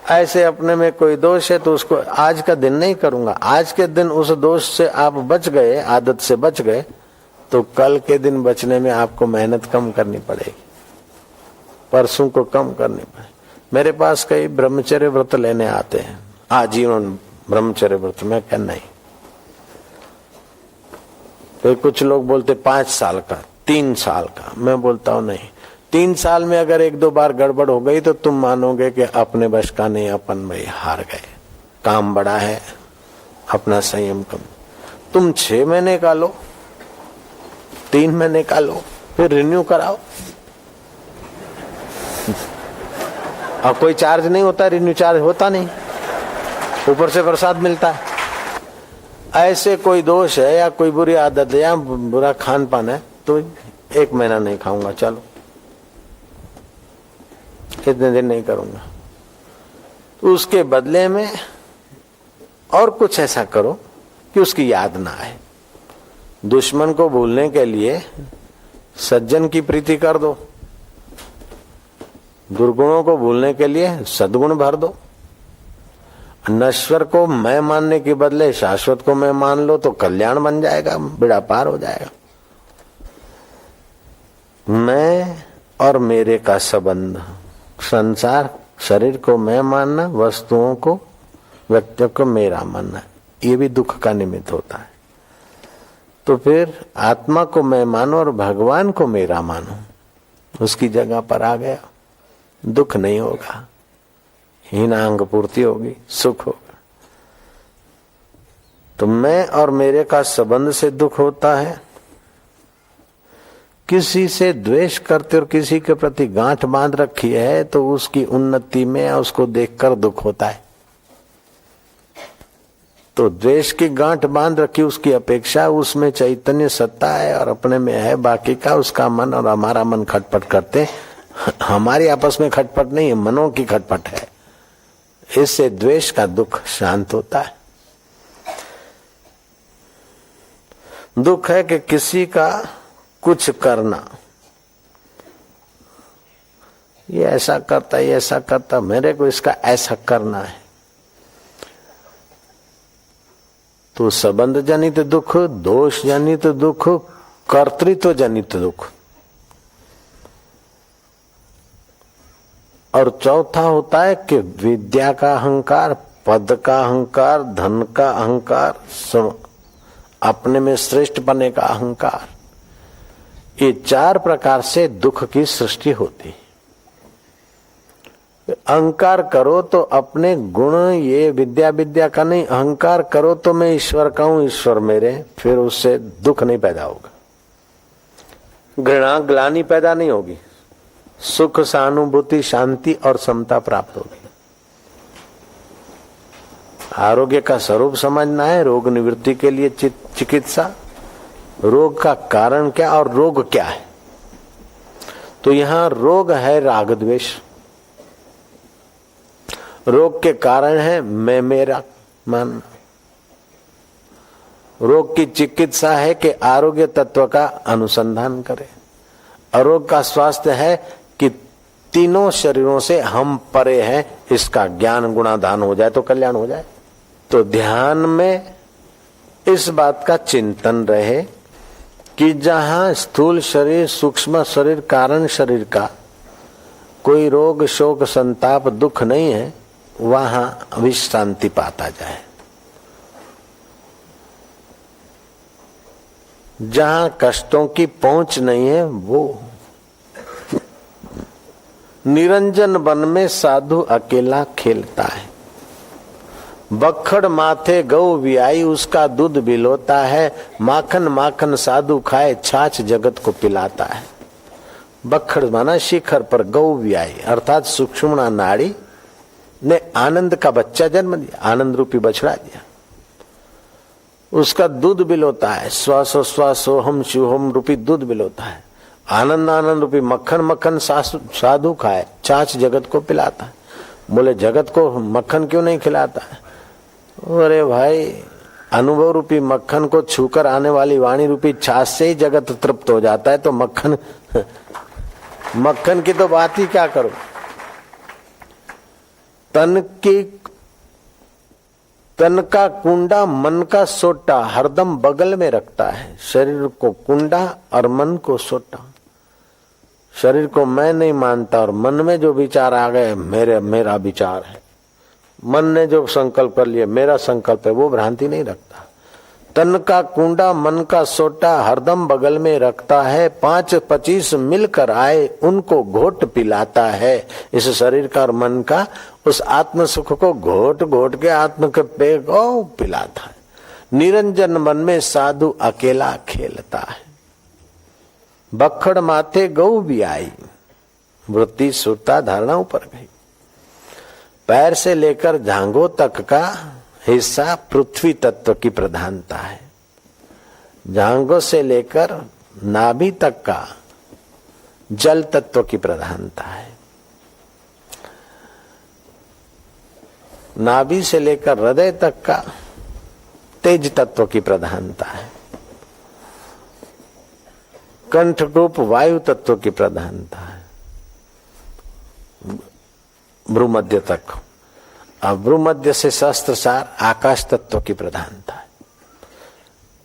ऐसे अपने में कोई दोष है तो उसको आज का दिन नहीं करूंगा, आज के दिन उस दोष से आप बच गए, आदत से बच गए, तो कल के दिन बचने में आपको मेहनत कम करनी पड़ेगी, परसों को कम करनी पड़ेगी। मेरे पास कई ब्रह्मचर्य व्रत लेने आते हैं, आजीवन ब्रह्मचर्य व्रत। मैं क्या नहीं, तो कुछ लोग बोलते 5 साल का, 3 साल का। मैं बोलता हूं नहीं, 3 साल में अगर 1-2 बार गड़बड़ हो गई तो तुम मानोगे कि अपने बश का नहीं, अपन भाई हार गए, काम बड़ा है, अपना संयम कम। तुम 6 महीने का लो, 3 महीने का लो, फिर रिन्यू कराओ। अब कोई चार्ज नहीं होता, रिन्यू चार्ज होता नहीं, ऊपर से प्रसाद मिलता है। ऐसे कोई दोष है या कोई बुरी आदत है या बुरा खान पान है तो 1 महीना नहीं खाऊंगा, चलो इतने दिन नहीं करूंगा। तो उसके बदले में और कुछ ऐसा करो कि उसकी याद ना आए। दुश्मन को भूलने के लिए सज्जन की प्रीति कर दो, दुर्गुणों को भूलने के लिए सद्गुण भर दो। नश्वर को मैं मानने के बदले शाश्वत को मैं मान लो तो कल्याण बन जाएगा, बेड़ा पार हो जाएगा। मैं और मेरे का संबंध, संसार, शरीर को मैं मानना, वस्तुओं को, व्यक्तियों को मेरा मानना, ये भी दुख का निमित्त होता है। तो फिर आत्मा को मैं मानो और भगवान को मेरा मानो, उसकी जगह पर आ गया, दुख नहीं होगा, हीनांग पूर्ति होगी, सुख होगा। तो मैं और मेरे का संबंध से दुख होता है। किसी से द्वेष करते और किसी के प्रति गांठ बांध रखी है तो उसकी उन्नति में उसको देखकर दुख होता है। तो द्वेष की गांठ बांध रखी, उसकी अपेक्षा उसमें चैतन्य सत्ता है और अपने में है, बाकी का उसका मन और हमारा मन खटपट करते। हमारी आपस में खटपट नहीं है, मनों की खटपट है। इससे द्वेष का दुख शांत होता है। दुख है कि किसी का कुछ करना, ये ऐसा करता, ये ऐसा करता, मेरे को इसका ऐसा करना है। तो संबंध जनित दुख, दोष जनित दुख, कर्तृत्व जनित दुख। और चौथा होता है कि विद्या का अहंकार, पद का अहंकार, धन का अहंकार, अपने में श्रेष्ठ बनने का अहंकार। ये 4 प्रकार से दुख की सृष्टि होती है। अहंकार करो तो अपने गुण, ये विद्या का नहीं, अहंकार करो तो मैं ईश्वर का हूं, ईश्वर मेरे, फिर उससे दुख नहीं पैदा होगा। घृणा ग्लानि पैदा नहीं होगी, सुख सहानुभूति शांति और समता प्राप्त होगी। आरोग्य का स्वरूप समझना है, रोग निवृत्ति के लिए चिकित्सा, रोग का कारण क्या और रोग क्या है। तो यहां रोग है राग द्वेष, रोग के कारण है मैं मेरा मानना। रोग की चिकित्सा है कि आरोग्य तत्व का अनुसंधान करें। अरोग का स्वास्थ्य है कि तीनों शरीरों से हम परे हैं, इसका ज्ञान गुणाधान हो जाए तो कल्याण हो जाए। तो ध्यान में इस बात का चिंतन रहे कि जहां स्थूल शरीर सूक्ष्म शरीर कारण शरीर का कोई रोग शोक संताप दुख नहीं है, वहां विश्रांति पाता जाए। जहां कष्टों की पहुंच नहीं है, वो निरंजन वन में साधु अकेला खेलता है। बखड़ माथे गौ वियाई, उसका दूध बिलोता है। माखन माखन साधु खाए, छाछ जगत को पिलाता है। बखड़ माना शिखर पर, गौ वियाई अर्थात सूक्ष्म नाड़ी ने आनंद का बच्चा जन्म दिया, आनंद रूपी बछड़ा दिया, उसका दूध बिलोता है। श्वासो श्वासो हम शिवोम रूपी दूध बिलोता है। आनंद आनंद रूपी मक्खन मक्खन साधु खाए, छाछ जगत को पिलाता है। बोले जगत को मक्खन क्यों नहीं खिलाता है? अरे भाई, अनुभव रूपी मक्खन को छूकर आने वाली वाणी रूपी छाछ से ही जगत तृप्त हो जाता है, तो मक्खन मक्खन की तो बात ही क्या करो। तन का कुंडा मन का सोटा हरदम बगल में रखता है। शरीर को कुंडा और मन को सोटा। शरीर को मैं नहीं मानता और मन में जो विचार आ गए मेरा विचार है, मन ने जो संकल्प कर लिया मेरा संकल्प है, वो भ्रांति नहीं रखता। तन का कुंडा मन का सोटा हरदम बगल में रखता है। 5-25 मिलकर आए उनको घोट पिलाता है। इस शरीर का और मन का उस आत्म सुख को घोट घोट के आत्म के पे को पिलाता है। निरंजन मन में साधु अकेला खेलता है। बखड़ माथे गौ भी आई, वृत्ति सुरता धारणा ऊपर गई। पैर से लेकर जांघों तक का हिस्सा पृथ्वी तत्व की प्रधानता है। जांघों से लेकर नाभि तक का जल तत्व की प्रधानता है। नाभि से लेकर हृदय तक का तेज तत्व की प्रधानता है। कंठ रूप वायु तत्व की प्रधानता है। भ्रूमध्य तक, अब भ्रूमध्य से सहस्त्रसार आकाश तत्व की प्रधानता है।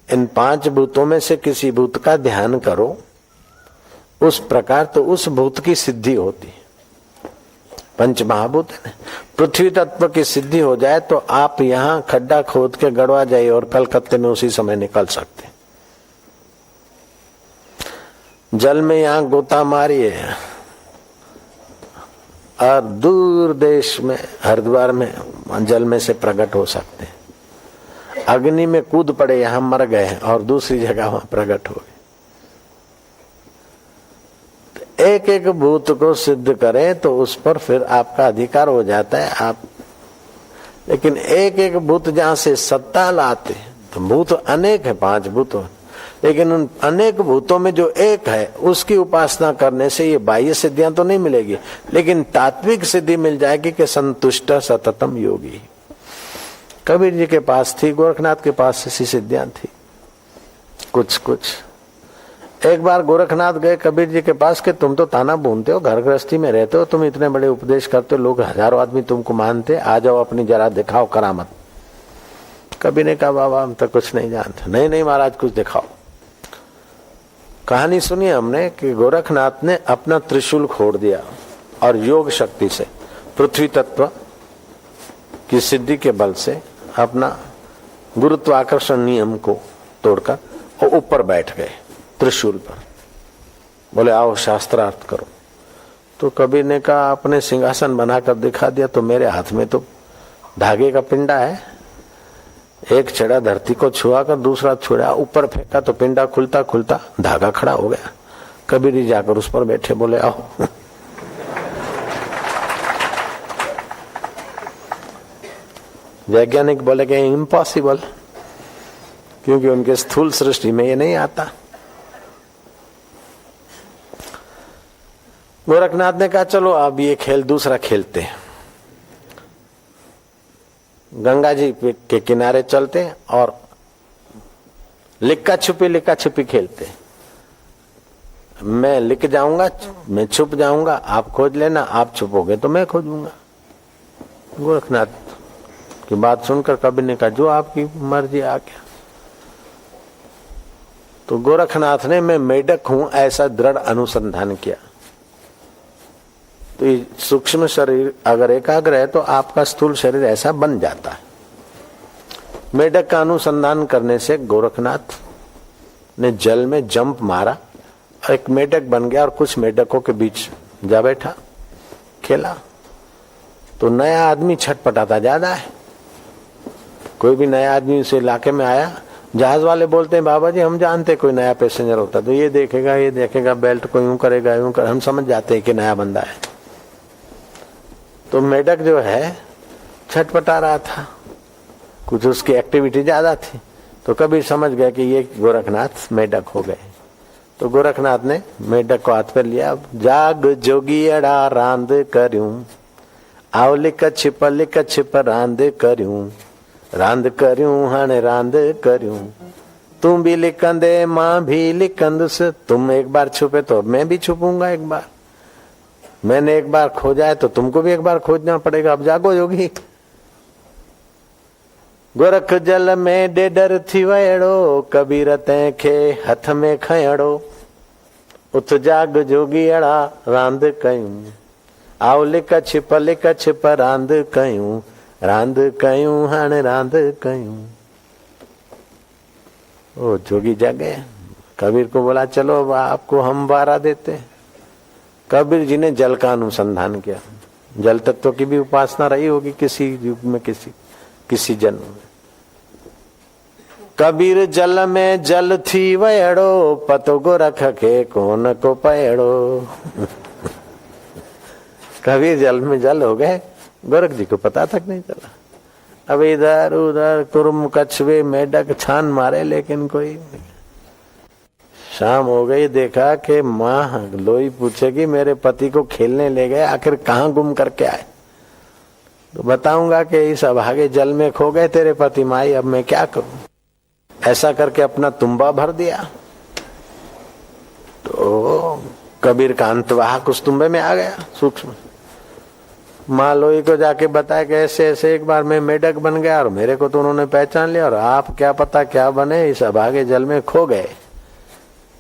इन 5 भूतों में से किसी भूत का ध्यान करो, उस प्रकार तो उस भूत की सिद्धि होती है। पंच महाभूत है। पृथ्वी तत्व की सिद्धि हो जाए तो आप यहाँ खड्डा खोद के गड़वा जाइए और कलकत्ते में उसी समय निकल सकते। जल में यहाँ गोता मारिए और दूर देश में हरिद्वार में जल में से प्रकट हो सकते हैं। अग्नि में कूद पड़े, यहां मर गए और दूसरी जगह वहां प्रकट हो गए। तो एक एक भूत को सिद्ध करें तो उस पर फिर आपका अधिकार हो जाता है। आप लेकिन एक एक भूत जहां से सत्ता लाते, तो भूत अनेक है, 5 भूत, लेकिन उन अनेक भूतों में जो एक है उसकी उपासना करने से ये बाह्य सिद्धियां तो नहीं मिलेगी, लेकिन तात्विक सिद्धि मिल जाएगी कि संतुष्ट सततम योगी। कबीर जी के पास थी, गोरखनाथ के पास ऐसी सिद्धियां थी कुछ। एक बार गोरखनाथ गए कबीर जी के पास कि तुम तो ताना बुनते हो, घर गृहस्थी में रहते हो, तुम इतने बड़े उपदेश करते हो, लोग हजारों आदमी तुमको मानते, आ जाओ अपनी जरा दिखाओ करामत। कबीर ने कहा बाबा हम तो कुछ नहीं जानते। नहीं महाराज कुछ दिखाओ। कहानी सुनिए हमने कि गोरखनाथ ने अपना त्रिशूल खोड़ दिया और योग शक्ति से पृथ्वी तत्व की सिद्धि के बल से अपना गुरुत्वाकर्षण नियम को तोड़कर वो ऊपर बैठ गए त्रिशूल पर। बोले आओ शास्त्रार्थ करो। तो कबीर ने कहा आपने सिंहासन बनाकर दिखा दिया, तो मेरे हाथ में तो धागे का पिंडा है। एक छड़ा धरती को छुआ कर दूसरा छुड़ा ऊपर फेंका तो पिंडा खुलता खुलता धागा खड़ा हो गया। कबीर जी जाकर उस पर बैठे, बोले आओ। वैज्ञानिक बोले कि इम्पॉसिबल, क्योंकि उनके स्थूल सृष्टि में ये नहीं आता। गोरखनाथ ने कहा चलो अब ये खेल दूसरा खेलते हैं। गंगा जी के किनारे चलते और लिक्का छुपी खेलते। मैं लिख जाऊंगा, मैं छुप जाऊंगा, आप खोज लेना, आप छुपोगे तो मैं खोजूंगा। गोरखनाथ की बात सुनकर कबीर ने कहा जो आपकी मर्जी आ गया। तो गोरखनाथ ने मैं मेढक हूं ऐसा दृढ़ अनुसंधान किया। तो ये सूक्ष्म शरीर अगर एकाग्र है तो आपका स्थूल शरीर ऐसा बन जाता है। मेढक का अनुसंधान करने से गोरखनाथ ने जल में जंप मारा, एक मेढक बन गया और कुछ मेढकों के बीच जा बैठा, खेला। तो नया आदमी छटपटाता ज्यादा है। कोई भी नया आदमी उस इलाके में आया, जहाज वाले बोलते हैं बाबा जी हम जानते कोई नया पैसेंजर होता तो ये देखेगा बेल्ट को यूं करेगा, हम समझ जाते हैं कि नया बंदा है। तो मेढक जो है छटपटा रहा था, कुछ उसकी एक्टिविटी ज्यादा थी। तो कबीर समझ गया कि ये गोरखनाथ मेढक हो गए। तो गोरखनाथ ने मेढक को हाथ पर लिया, जाग जोगियड़ा रांद करूं, आओ लिक छिप रांद करूं हाणे रांद करूं। तुम भी लिकंदे मां भी लिकंदुस, तुम एक बार छुपे तो मैं भी छुपूंगा एक बार। मैंने एक बार खोजा है तो तुमको भी एक बार खोजना पड़ेगा। अब जागो योगी। गोरख जल में डेडर थी वयड़ो, कबीर तंहिंखे हथ में खयड़ो। उथ जाग जोगी अड़ा रांद कयूं, आओ लिक छिप रांद कयूं हाणे रांद कयूं। ओ जोगी जागे। कबीर को बोला चलो अब आपको हम वारा देते। कबीर जी ने जल का अनुसंधान किया। जल तत्व की भी उपासना रही होगी किसी युग में, किसी जन्म में। कबीर जल में जल थी वयड़ो, पतो गोरख के कौन को पयड़ो। कबीर जल में जल हो गए, गोरख जी को पता तक नहीं चला। अब इधर उधर कुरुम कछुए मेढक छान मारे लेकिन कोई नहीं। शाम हो गई, देखा कि माँ लोई पूछेगी मेरे पति को खेलने ले गए, आखिर कहाँ गुम करके आए। तो बताऊंगा कि इस अभागे जल में खो गए तेरे पति। माई अब मैं क्या करूं। ऐसा करके अपना तुम्बा भर दिया। तो कबीर का अंतवाहक उस तुम्बे में आ गया सूक्ष्म। माँ लोई को जाके बताया कि ऐसे ऐसे एक बार मैं मेढक बन गया और मेरे को तो उन्होंने पहचान लिया और आप क्या पता क्या बने, इस अभागे जल में खो गए।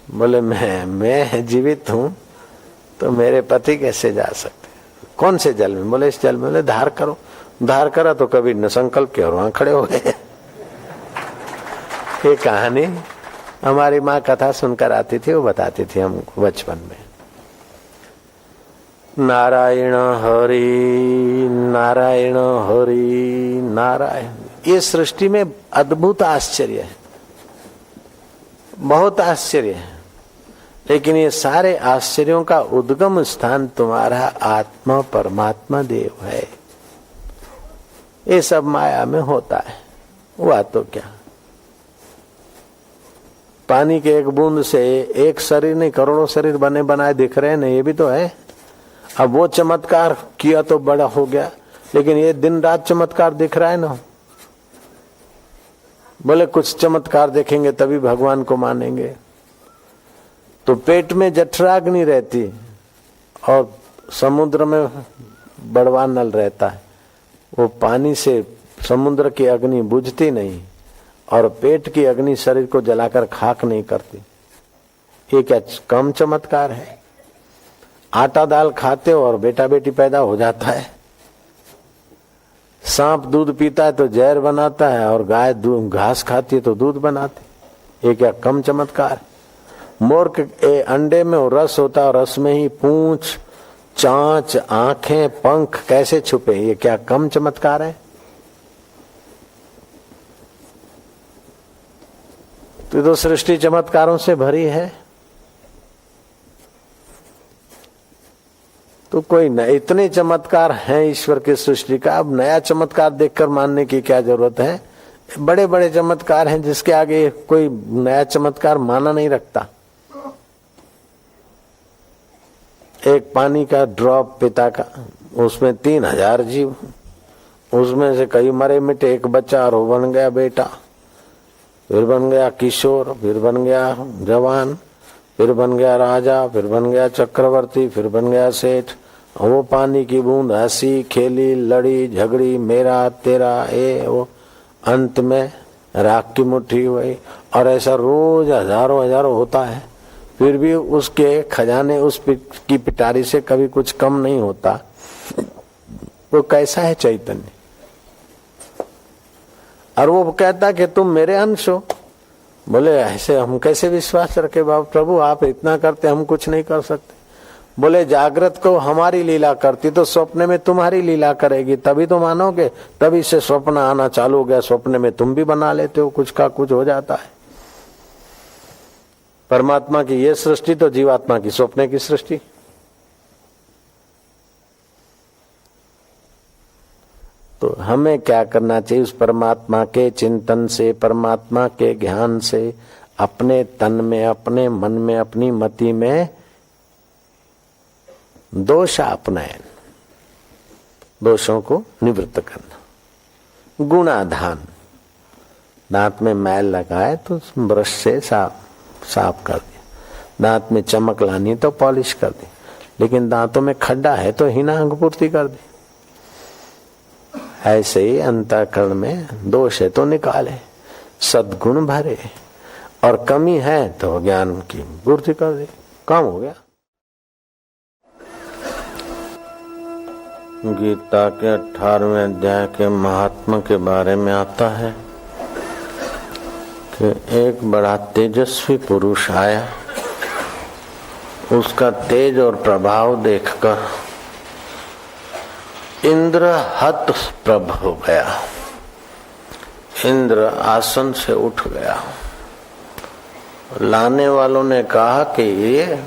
बोले मैं जीवित हूं तो मेरे पति कैसे जा सकते। कौन से जल में? बोले इस जल में। बोले धार करो। धार करा तो कबीर ने संकल्प किया और वहां खड़े हो गए। ये कहानी हमारी माँ कथा सुनकर आती थी, वो बताती थी हमको बचपन में। नारायण हरि नारायण हरि नारायण। ये सृष्टि में अद्भुत आश्चर्य है, बहुत आश्चर्य है। लेकिन ये सारे आश्चर्यों का उद्गम स्थान तुम्हारा आत्मा परमात्मा देव है। ये सब माया में होता है। हुआ तो क्या, पानी के एक बूंद से एक शरीर नहीं करोड़ों शरीर बने बनाए दिख रहे हैं ना, ये भी तो है। अब वो चमत्कार किया तो बड़ा हो गया, लेकिन ये दिन रात चमत्कार दिख रहा है ना। बोले कुछ चमत्कार देखेंगे तभी भगवान को मानेंगे। तो पेट में जठराग्नि रहती और समुद्र में बड़वा नल रहता है, वो पानी से समुद्र की अग्नि बुझती नहीं और पेट की अग्नि शरीर को जलाकर खाक नहीं करती। ये क्या कम चमत्कार है? आटा दाल खाते हो और बेटा बेटी पैदा हो जाता है। सांप दूध पीता है तो जहर बनाता है और गाय घास खाती है तो दूध बनाती। ये क्या कम चमत्कार? मोर के अंडे में रस होता है और रस में ही पूंछ, चांच, आंखें, पंख कैसे छुपे? ये क्या कम चमत्कार है? तो सृष्टि चमत्कारों से भरी है। तो कोई न इतने चमत्कार हैं ईश्वर के सृष्टि का, अब नया चमत्कार देखकर मानने की क्या जरूरत है। बड़े बड़े चमत्कार हैं जिसके आगे कोई नया चमत्कार माना नहीं रखता। एक पानी का ड्रॉप पिता का, उसमें 3000 जीव, उसमें से कई मरे मिटे, एक बच्चा और वो बन गया बेटा, फिर बन गया किशोर, फिर बन गया जवान, फिर बन गया राजा, फिर बन गया चक्रवर्ती, फिर बन गया सेठ। वो पानी की बूंद हंसी खेली, लड़ी झगड़ी, मेरा तेरा ये वो, अंत में राख की मुट्ठी हुई। और ऐसा रोज हजारों हजारों होता है, फिर भी उसके खजाने की पिटारी से कभी कुछ कम नहीं होता। वो कैसा है चैतन्य। और वो कहता कि तुम मेरे अंश हो। बोले ऐसे हम कैसे विश्वास रखे प्रभु, आप इतना करते हम कुछ नहीं कर सकते। बोले जागृत को हमारी लीला करती तो स्वप्न में तुम्हारी लीला करेगी, तभी तो मानोगे। तभी से स्वप्न आना चालू हो गया, स्वप्न में तुम भी बना लेते हो, कुछ का कुछ हो जाता है। परमात्मा की ये सृष्टि तो जीवात्मा की स्वप्न की सृष्टि। तो हमें क्या करना चाहिए, उस परमात्मा के चिंतन से, परमात्मा के ज्ञान से अपने तन में, अपने मन में, अपनी मति में दोष अपनायन, दोषों को निवृत्त करना। गुणाधान, दांत में मैल लगाए तो ब्रश से साफ कर दिया, दांत में चमक लानी तो पॉलिश कर दी, लेकिन दांतों में खड्डा है तो हीना पूर्ति कर दी। ऐसे ही अंतःकरण में दोष है तो निकाले, सद्गुण भरे, और कमी है तो ज्ञान की पूर्ति कर दे, काम हो गया। गीता के 18वें अध्याय के महात्मा के बारे में आता है कि एक बड़ा तेजस्वी पुरुष आया, उसका तेज और प्रभाव देखकर इंद्र हत प्रभ हो गया। इंद्र आसन से उठ गया। लाने वालों ने कहा कि ये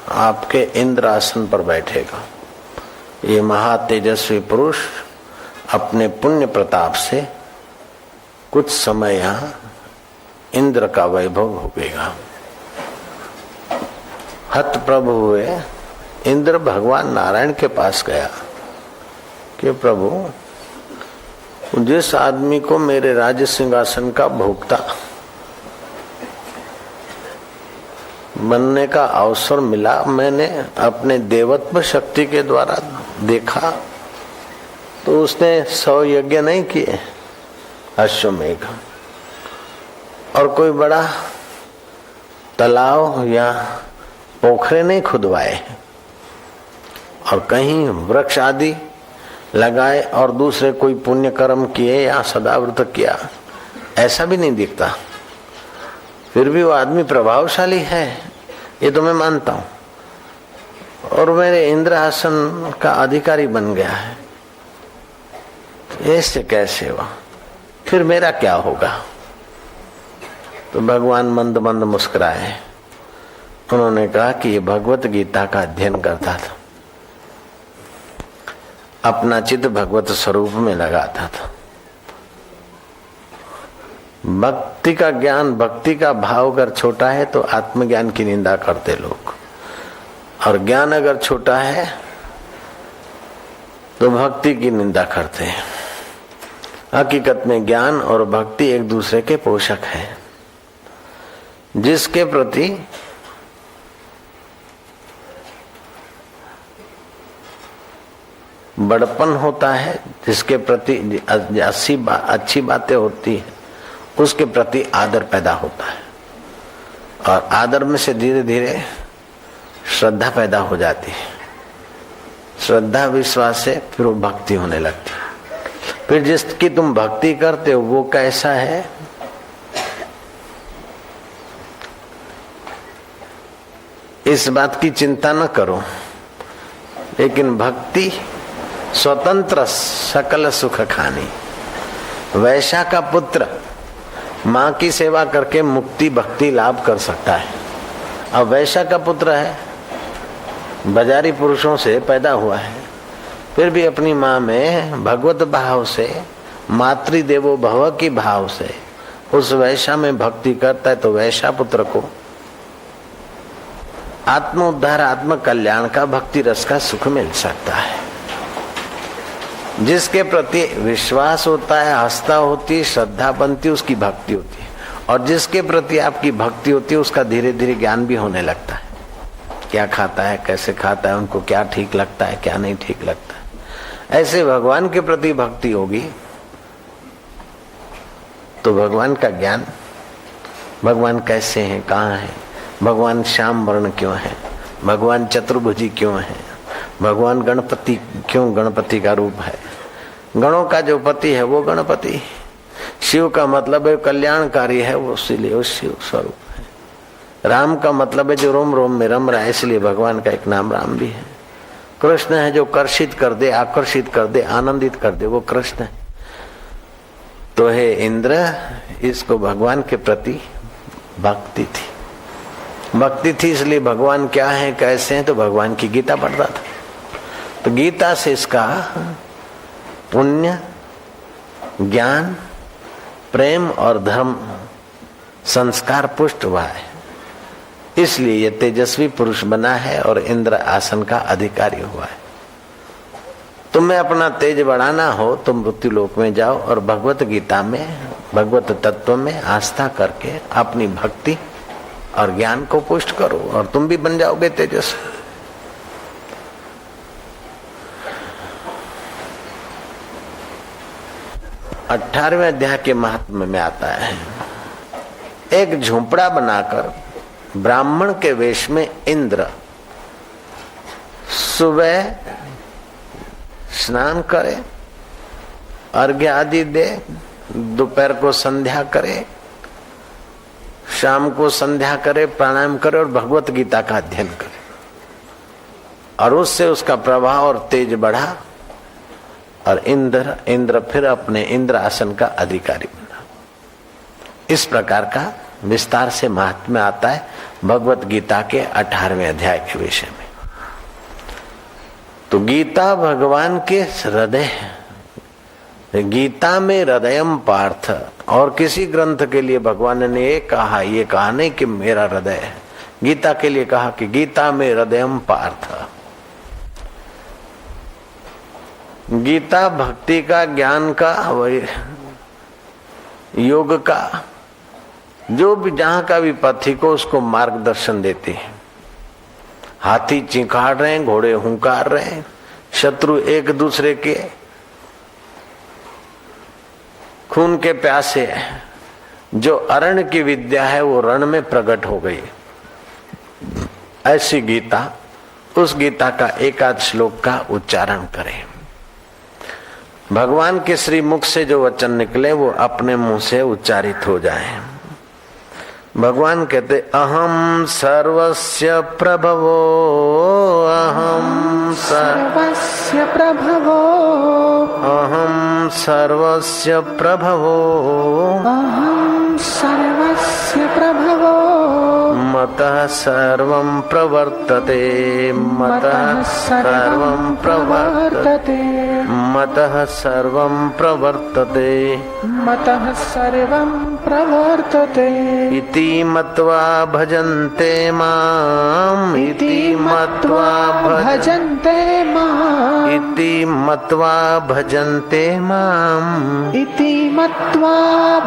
आपके इंद्र आसन पर बैठेगा। ये महा तेजस्वी पुरुष अपने पुण्य प्रताप से कुछ समय यहाँ इंद्र का वैभव भोगेगा। हत प्रभु हुए इंद्र भगवान नारायण के पास गया कि प्रभु, जिस आदमी को मेरे राज्य सिंहासन का भोक्ता बनने का अवसर मिला, मैंने अपने देवत्व शक्ति के द्वारा देखा तो उसने 100 यज्ञ नहीं किए अश्वमेघ, और कोई बड़ा तालाब या पोखरे नहीं खुदवाए, और कहीं वृक्ष आदि लगाए और दूसरे कोई पुण्य कर्म किए या सदाव्रत किया, ऐसा भी नहीं दिखता। फिर भी वो आदमी प्रभावशाली है, ये तो मैं मानता हूं, और मेरे इंद्र आसन का अधिकारी बन गया है। ऐसे कैसे हुआ, फिर मेरा क्या होगा? तो भगवान मंद मंद मुस्कुराए। उन्होंने कहा कि ये भगवत गीता का अध्ययन करता था, अपना चित्त भगवत स्वरूप में लगाता था। भक्ति का ज्ञान, भक्ति का भाव अगर छोटा है तो आत्मज्ञान की निंदा करते लोग, और ज्ञान अगर छोटा है तो भक्ति की निंदा करते हैं। हकीकत में ज्ञान और भक्ति एक दूसरे के पोषक है। जिसके प्रति बड़पन होता है, जिसके प्रति अच्छी बातें होती है, उसके प्रति आदर पैदा होता है, और आदर में से धीरे धीरे श्रद्धा पैदा हो जाती है। श्रद्धा विश्वास से फिर वो भक्ति होने लगती है। फिर जिसकी तुम भक्ति करते हो वो कैसा है, इस बात की चिंता न करो, लेकिन भक्ति स्वतंत्र सकल सुख खानी। वैश्या का पुत्र माँ की सेवा करके मुक्ति भक्ति लाभ कर सकता है। अब वैश्या का पुत्र है, बाजारी पुरुषों से पैदा हुआ है, फिर भी अपनी माँ में भगवत भाव से, मातृदेवो भव की भाव से उस वैश्या में भक्ति करता है, तो वैश्या पुत्र को आत्म उद्धार, आत्म कल्याण का, भक्ति रस का सुख मिल सकता है। जिसके प्रति विश्वास होता है, आस्था होती है, श्रद्धा बनती है, उसकी भक्ति होती है। और जिसके प्रति आपकी भक्ति होती है, उसका धीरे धीरे ज्ञान भी होने लगता है। क्या खाता है, कैसे खाता है, उनको क्या ठीक लगता है, क्या नहीं ठीक लगता है। ऐसे भगवान के प्रति भक्ति होगी तो भगवान का ज्ञान, भगवान कैसे हैं, कहाँ है, भगवान श्याम वर्ण क्यों है, भगवान चतुर्भुजी क्यों है, भगवान गणपति क्यों गणपति का रूप है। गणों का जो पति है वो गणपति, शिव का मतलब है कल्याणकारी है, वो इसलिए वो शिव स्वरूप है। राम का मतलब है जो रोम रोम में रम रहा है, इसलिए भगवान का एक नाम राम भी है। कृष्ण है जो कर्षित कर दे, आकर्षित कर दे, आनंदित कर दे, वो कृष्ण है। तो हे इंद्र, इसको भगवान के प्रति भक्ति थी, भक्ति थी, इसलिए भगवान क्या है, कैसे हैं, तो भगवान की गीता पढ़ता था। तो गीता से इसका पुण्य, ज्ञान, प्रेम और धर्म संस्कार पुष्ट हुआ है, इसलिए ये तेजस्वी पुरुष बना है और इंद्र आसन का अधिकारी हुआ है। तुम्हें अपना तेज बढ़ाना हो तो मृत्यु लोक में जाओ और भगवत गीता में, भगवत तत्व में आस्था करके अपनी भक्ति और ज्ञान को पुष्ट करो और तुम भी बन जाओगे तेजस्वी। 18वें अध्याय के महात्म्य में आता है, एक झोंपड़ा बनाकर ब्राह्मण के वेश में इंद्र सुबह स्नान करे, अर्घ्य आदि दे, दोपहर को संध्या करे, शाम को संध्या करे, प्राणायाम करे और भगवत गीता का अध्ययन करे, और उससे उसका प्रभाव और तेज बढ़ा और इंद्र फिर अपने इंद्र आसन का अधिकारी बना। इस प्रकार का विस्तार से महात्म्य आता है भगवत गीता के 18वें अध्याय के विषय में। तो गीता भगवान के हृदय, गीता में हृदयम पार्थ, और किसी ग्रंथ के लिए भगवान ने ये कहा नहीं कि मेरा हृदय है, गीता के लिए कहा कि गीता में हृदयम पार्थ। गीता भक्ति का, ज्ञान का, योग का, जो भी जहां का भी पथी को उसको मार्गदर्शन देती है। हाथी चिंकाड़ रहे हैं, घोड़े हुंकार रहे हैं, शत्रु एक दूसरे के खून के प्यासे है, जो अरण की विद्या है वो रण में प्रकट हो गई। ऐसी गीता, उस गीता का एकाध श्लोक का उच्चारण करें। भगवान के श्री मुख से जो वचन निकले वो अपने मुंह से उच्चारित हो जाए। भगवान कहते, अहम सर्वस्य प्रभवो, अहम सर्वस्य प्रभवो, अहम सर्वस्य प्रभवो, अहम सर्वस्य प्रभवो, मतः सर्वं प्रवर्तते, मतः सर्वं प्रवर्तते, मतः सर्वं प्रवर्तते, मतः सर्वं प्रवर्तते, इति मत्वा भजन्ते माम्, इति मत्वा भजन्ते माम्, इति मत्वा भजन्ते माम्, इति मत्वा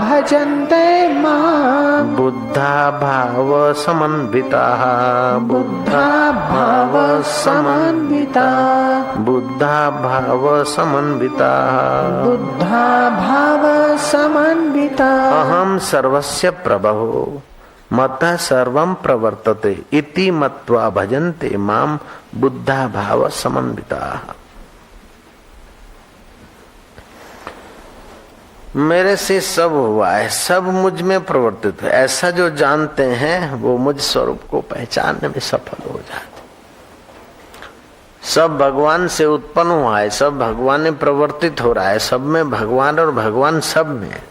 भजन्ते माम्, बुद्धा भाव समन्विताः, बुद्धा भाव समन्विताः, बुद्धा भाव समन्विताः, बुद्धा भाव समन्विताः, अहम सर्वस्य प्रभवो, मतः सर्वं प्रवर्तते, इति मत्वा भजन्ते माम, बुद्धा भाव समन्विताः। मेरे से सब हुआ है, सब मुझ में प्रवर्तित है, ऐसा जो जानते हैं वो मुझ स्वरूप को पहचानने में सफल हो जाते। सब भगवान से उत्पन्न हुआ है, सब भगवान में प्रवर्तित हो रहा है, सब में भगवान और भगवान सब में,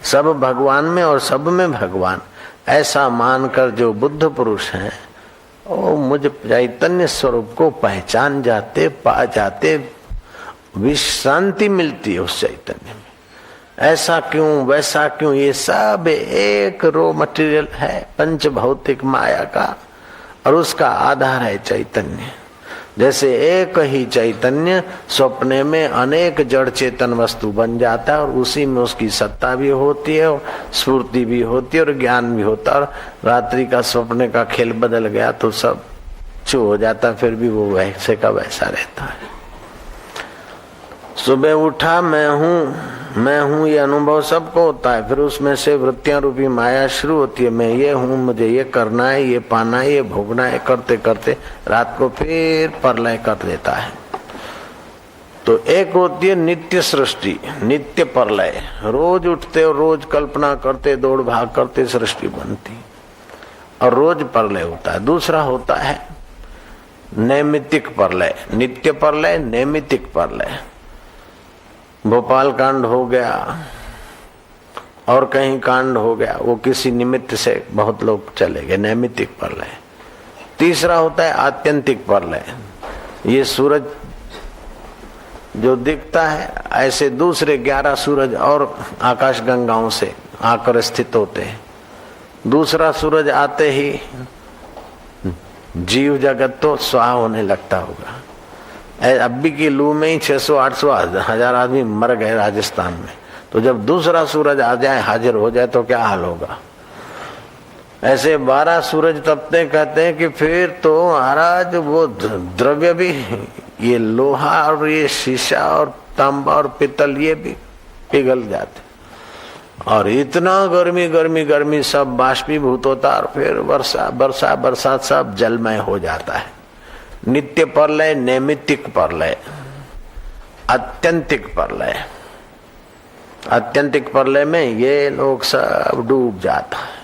सब भगवान में और सब में भगवान, ऐसा मानकर जो बुद्ध पुरुष हैं ओ मुझ चैतन्य स्वरूप को पहचान जाते, पा जाते, विश्रांति मिलती है उस चैतन्य में। ऐसा क्यों वैसा क्यों, ये सब एक रो मटेरियल है पंच भौतिक माया का, और उसका आधार है चैतन्य। जैसे एक ही चैतन्य स्वप्ने में अनेक जड़ चेतन वस्तु बन जाता है और उसी में उसकी सत्ता भी होती है और स्फूर्ति भी होती है और ज्ञान भी होता है। और रात्रि का स्वप्ने का खेल बदल गया तो सब चू हो जाता, फिर भी वो वैसे का वैसा रहता है। सुबह उठा मैं हूँ ये अनुभव सबको होता है, फिर उसमें से वृत्तियां रूपी माया शुरू होती है। मैं ये हूँ, मुझे ये करना है, ये पाना है, ये भोगना है, करते करते रात को फिर प्रलय कर देता है। तो एक होती है नित्य सृष्टि, नित्य प्रलय, रोज उठते और रोज कल्पना करते, दौड़ भाग करते सृष्टि बनती और रोज प्रलय होता है। दूसरा होता है नैमित्तिक प्रलय, नित्य प्रलय, नैमित्तिक प्रलय। भोपाल कांड हो गया और कहीं कांड हो गया, वो किसी निमित्त से बहुत लोग चले गए, नैमित्तिक प्रलय। तीसरा होता है आत्यंतिक प्रलय। ये सूरज जो दिखता है, ऐसे दूसरे 11 सूरज और आकाश गंगाओं से आकर स्थित होते हैं। दूसरा सूरज आते ही जीव जगत तो स्वाहा होने लगता होगा। अभी की लू में ही 600, 800, 1000 आदमी मर गए राजस्थान में। तो जब दूसरा सूरज आ जाए, हाजिर हो जाए, तो क्या हाल होगा। ऐसे 12 सूरज तपते, कहते हैं कि फिर तो महाराज वो द्रव्य भी, ये लोहा और ये शीशा और तांबा और पित्तल, ये भी पिघल जाते और इतना गर्मी गर्मी गर्मी सब बाष्पीभूत होता और फिर बरसात सब जलमय हो जाता है। नित्य प्रलय, नैमित्तिक प्रलय, आत्यंतिक प्रलय। आत्यंतिक प्रलय में ये लोग सब डूब जाता है।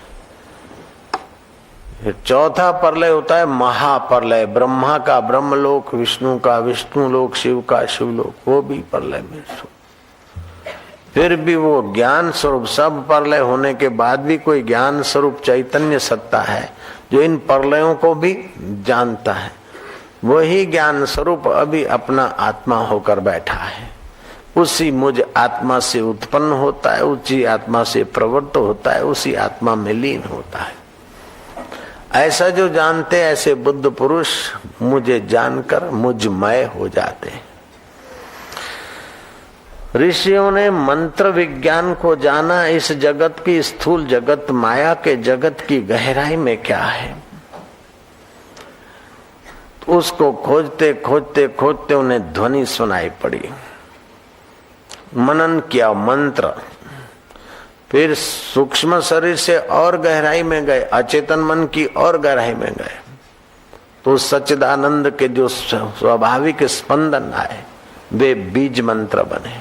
चौथा प्रलय होता है महाप्रलय, ब्रह्मा का ब्रह्मलोक, विष्णु का विष्णुलोक, शिव का शिवलोक, वो भी प्रलय में। फिर भी वो ज्ञान स्वरूप, सब प्रलय होने के बाद भी कोई ज्ञान स्वरूप चैतन्य सत्ता है जो इन प्रलयों को भी जानता है। वही ज्ञान स्वरूप अभी अपना आत्मा होकर बैठा है। उसी मुझ आत्मा से उत्पन्न होता है, उसी आत्मा से प्रवृत्त होता है, उसी आत्मा में लीन होता है। ऐसा जो जानते, ऐसे बुद्ध पुरुष मुझे जानकर मुझमय हो जाते हैं। ऋषियों ने मंत्र विज्ञान को जाना, इस जगत की स्थूल जगत, माया के जगत की गहराई में क्या है, उसको खोजते खोजते खोजते उन्हें ध्वनि सुनाई पड़ी। मनन किया मंत्र, फिर सूक्ष्म शरीर से और गहराई में गए, अचेतन मन की और गहराई में गए, तो सच्चिदानंद के जो स्वाभाविक स्पंदन आए वे बीज मंत्र बने।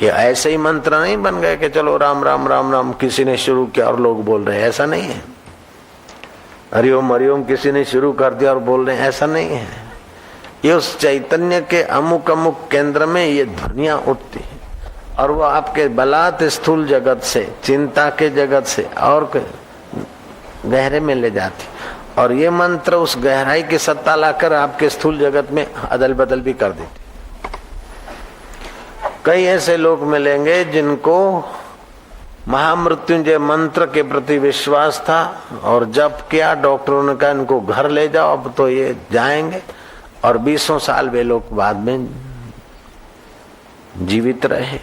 ये ऐसे ही मंत्र नहीं बन गए कि चलो राम राम राम राम किसी ने शुरू किया और लोग बोल रहे हैं, ऐसा नहीं है। हरिओम हरिओम किसी ने शुरू कर दिया और बोल रहे हैं, ऐसा नहीं है। ये उस चैतन्य के अमुक अमुक केंद्र में ये ध्वनियां उठती है और वो आपके बलात् स्थूल जगत से, चिंता के जगत से और गहरे में ले जाती, और ये मंत्र उस गहराई की सत्ता लाकर आपके स्थूल जगत में अदल बदल भी कर देती। कई ऐसे लोग मिलेंगे जिनको महामृत्युंजय मंत्र के प्रति विश्वास था और जब किया, डॉक्टरों ने कहा इनको घर ले जाओ, अब तो ये जाएंगे, और 20 साल वे लोग बाद में जीवित रहे।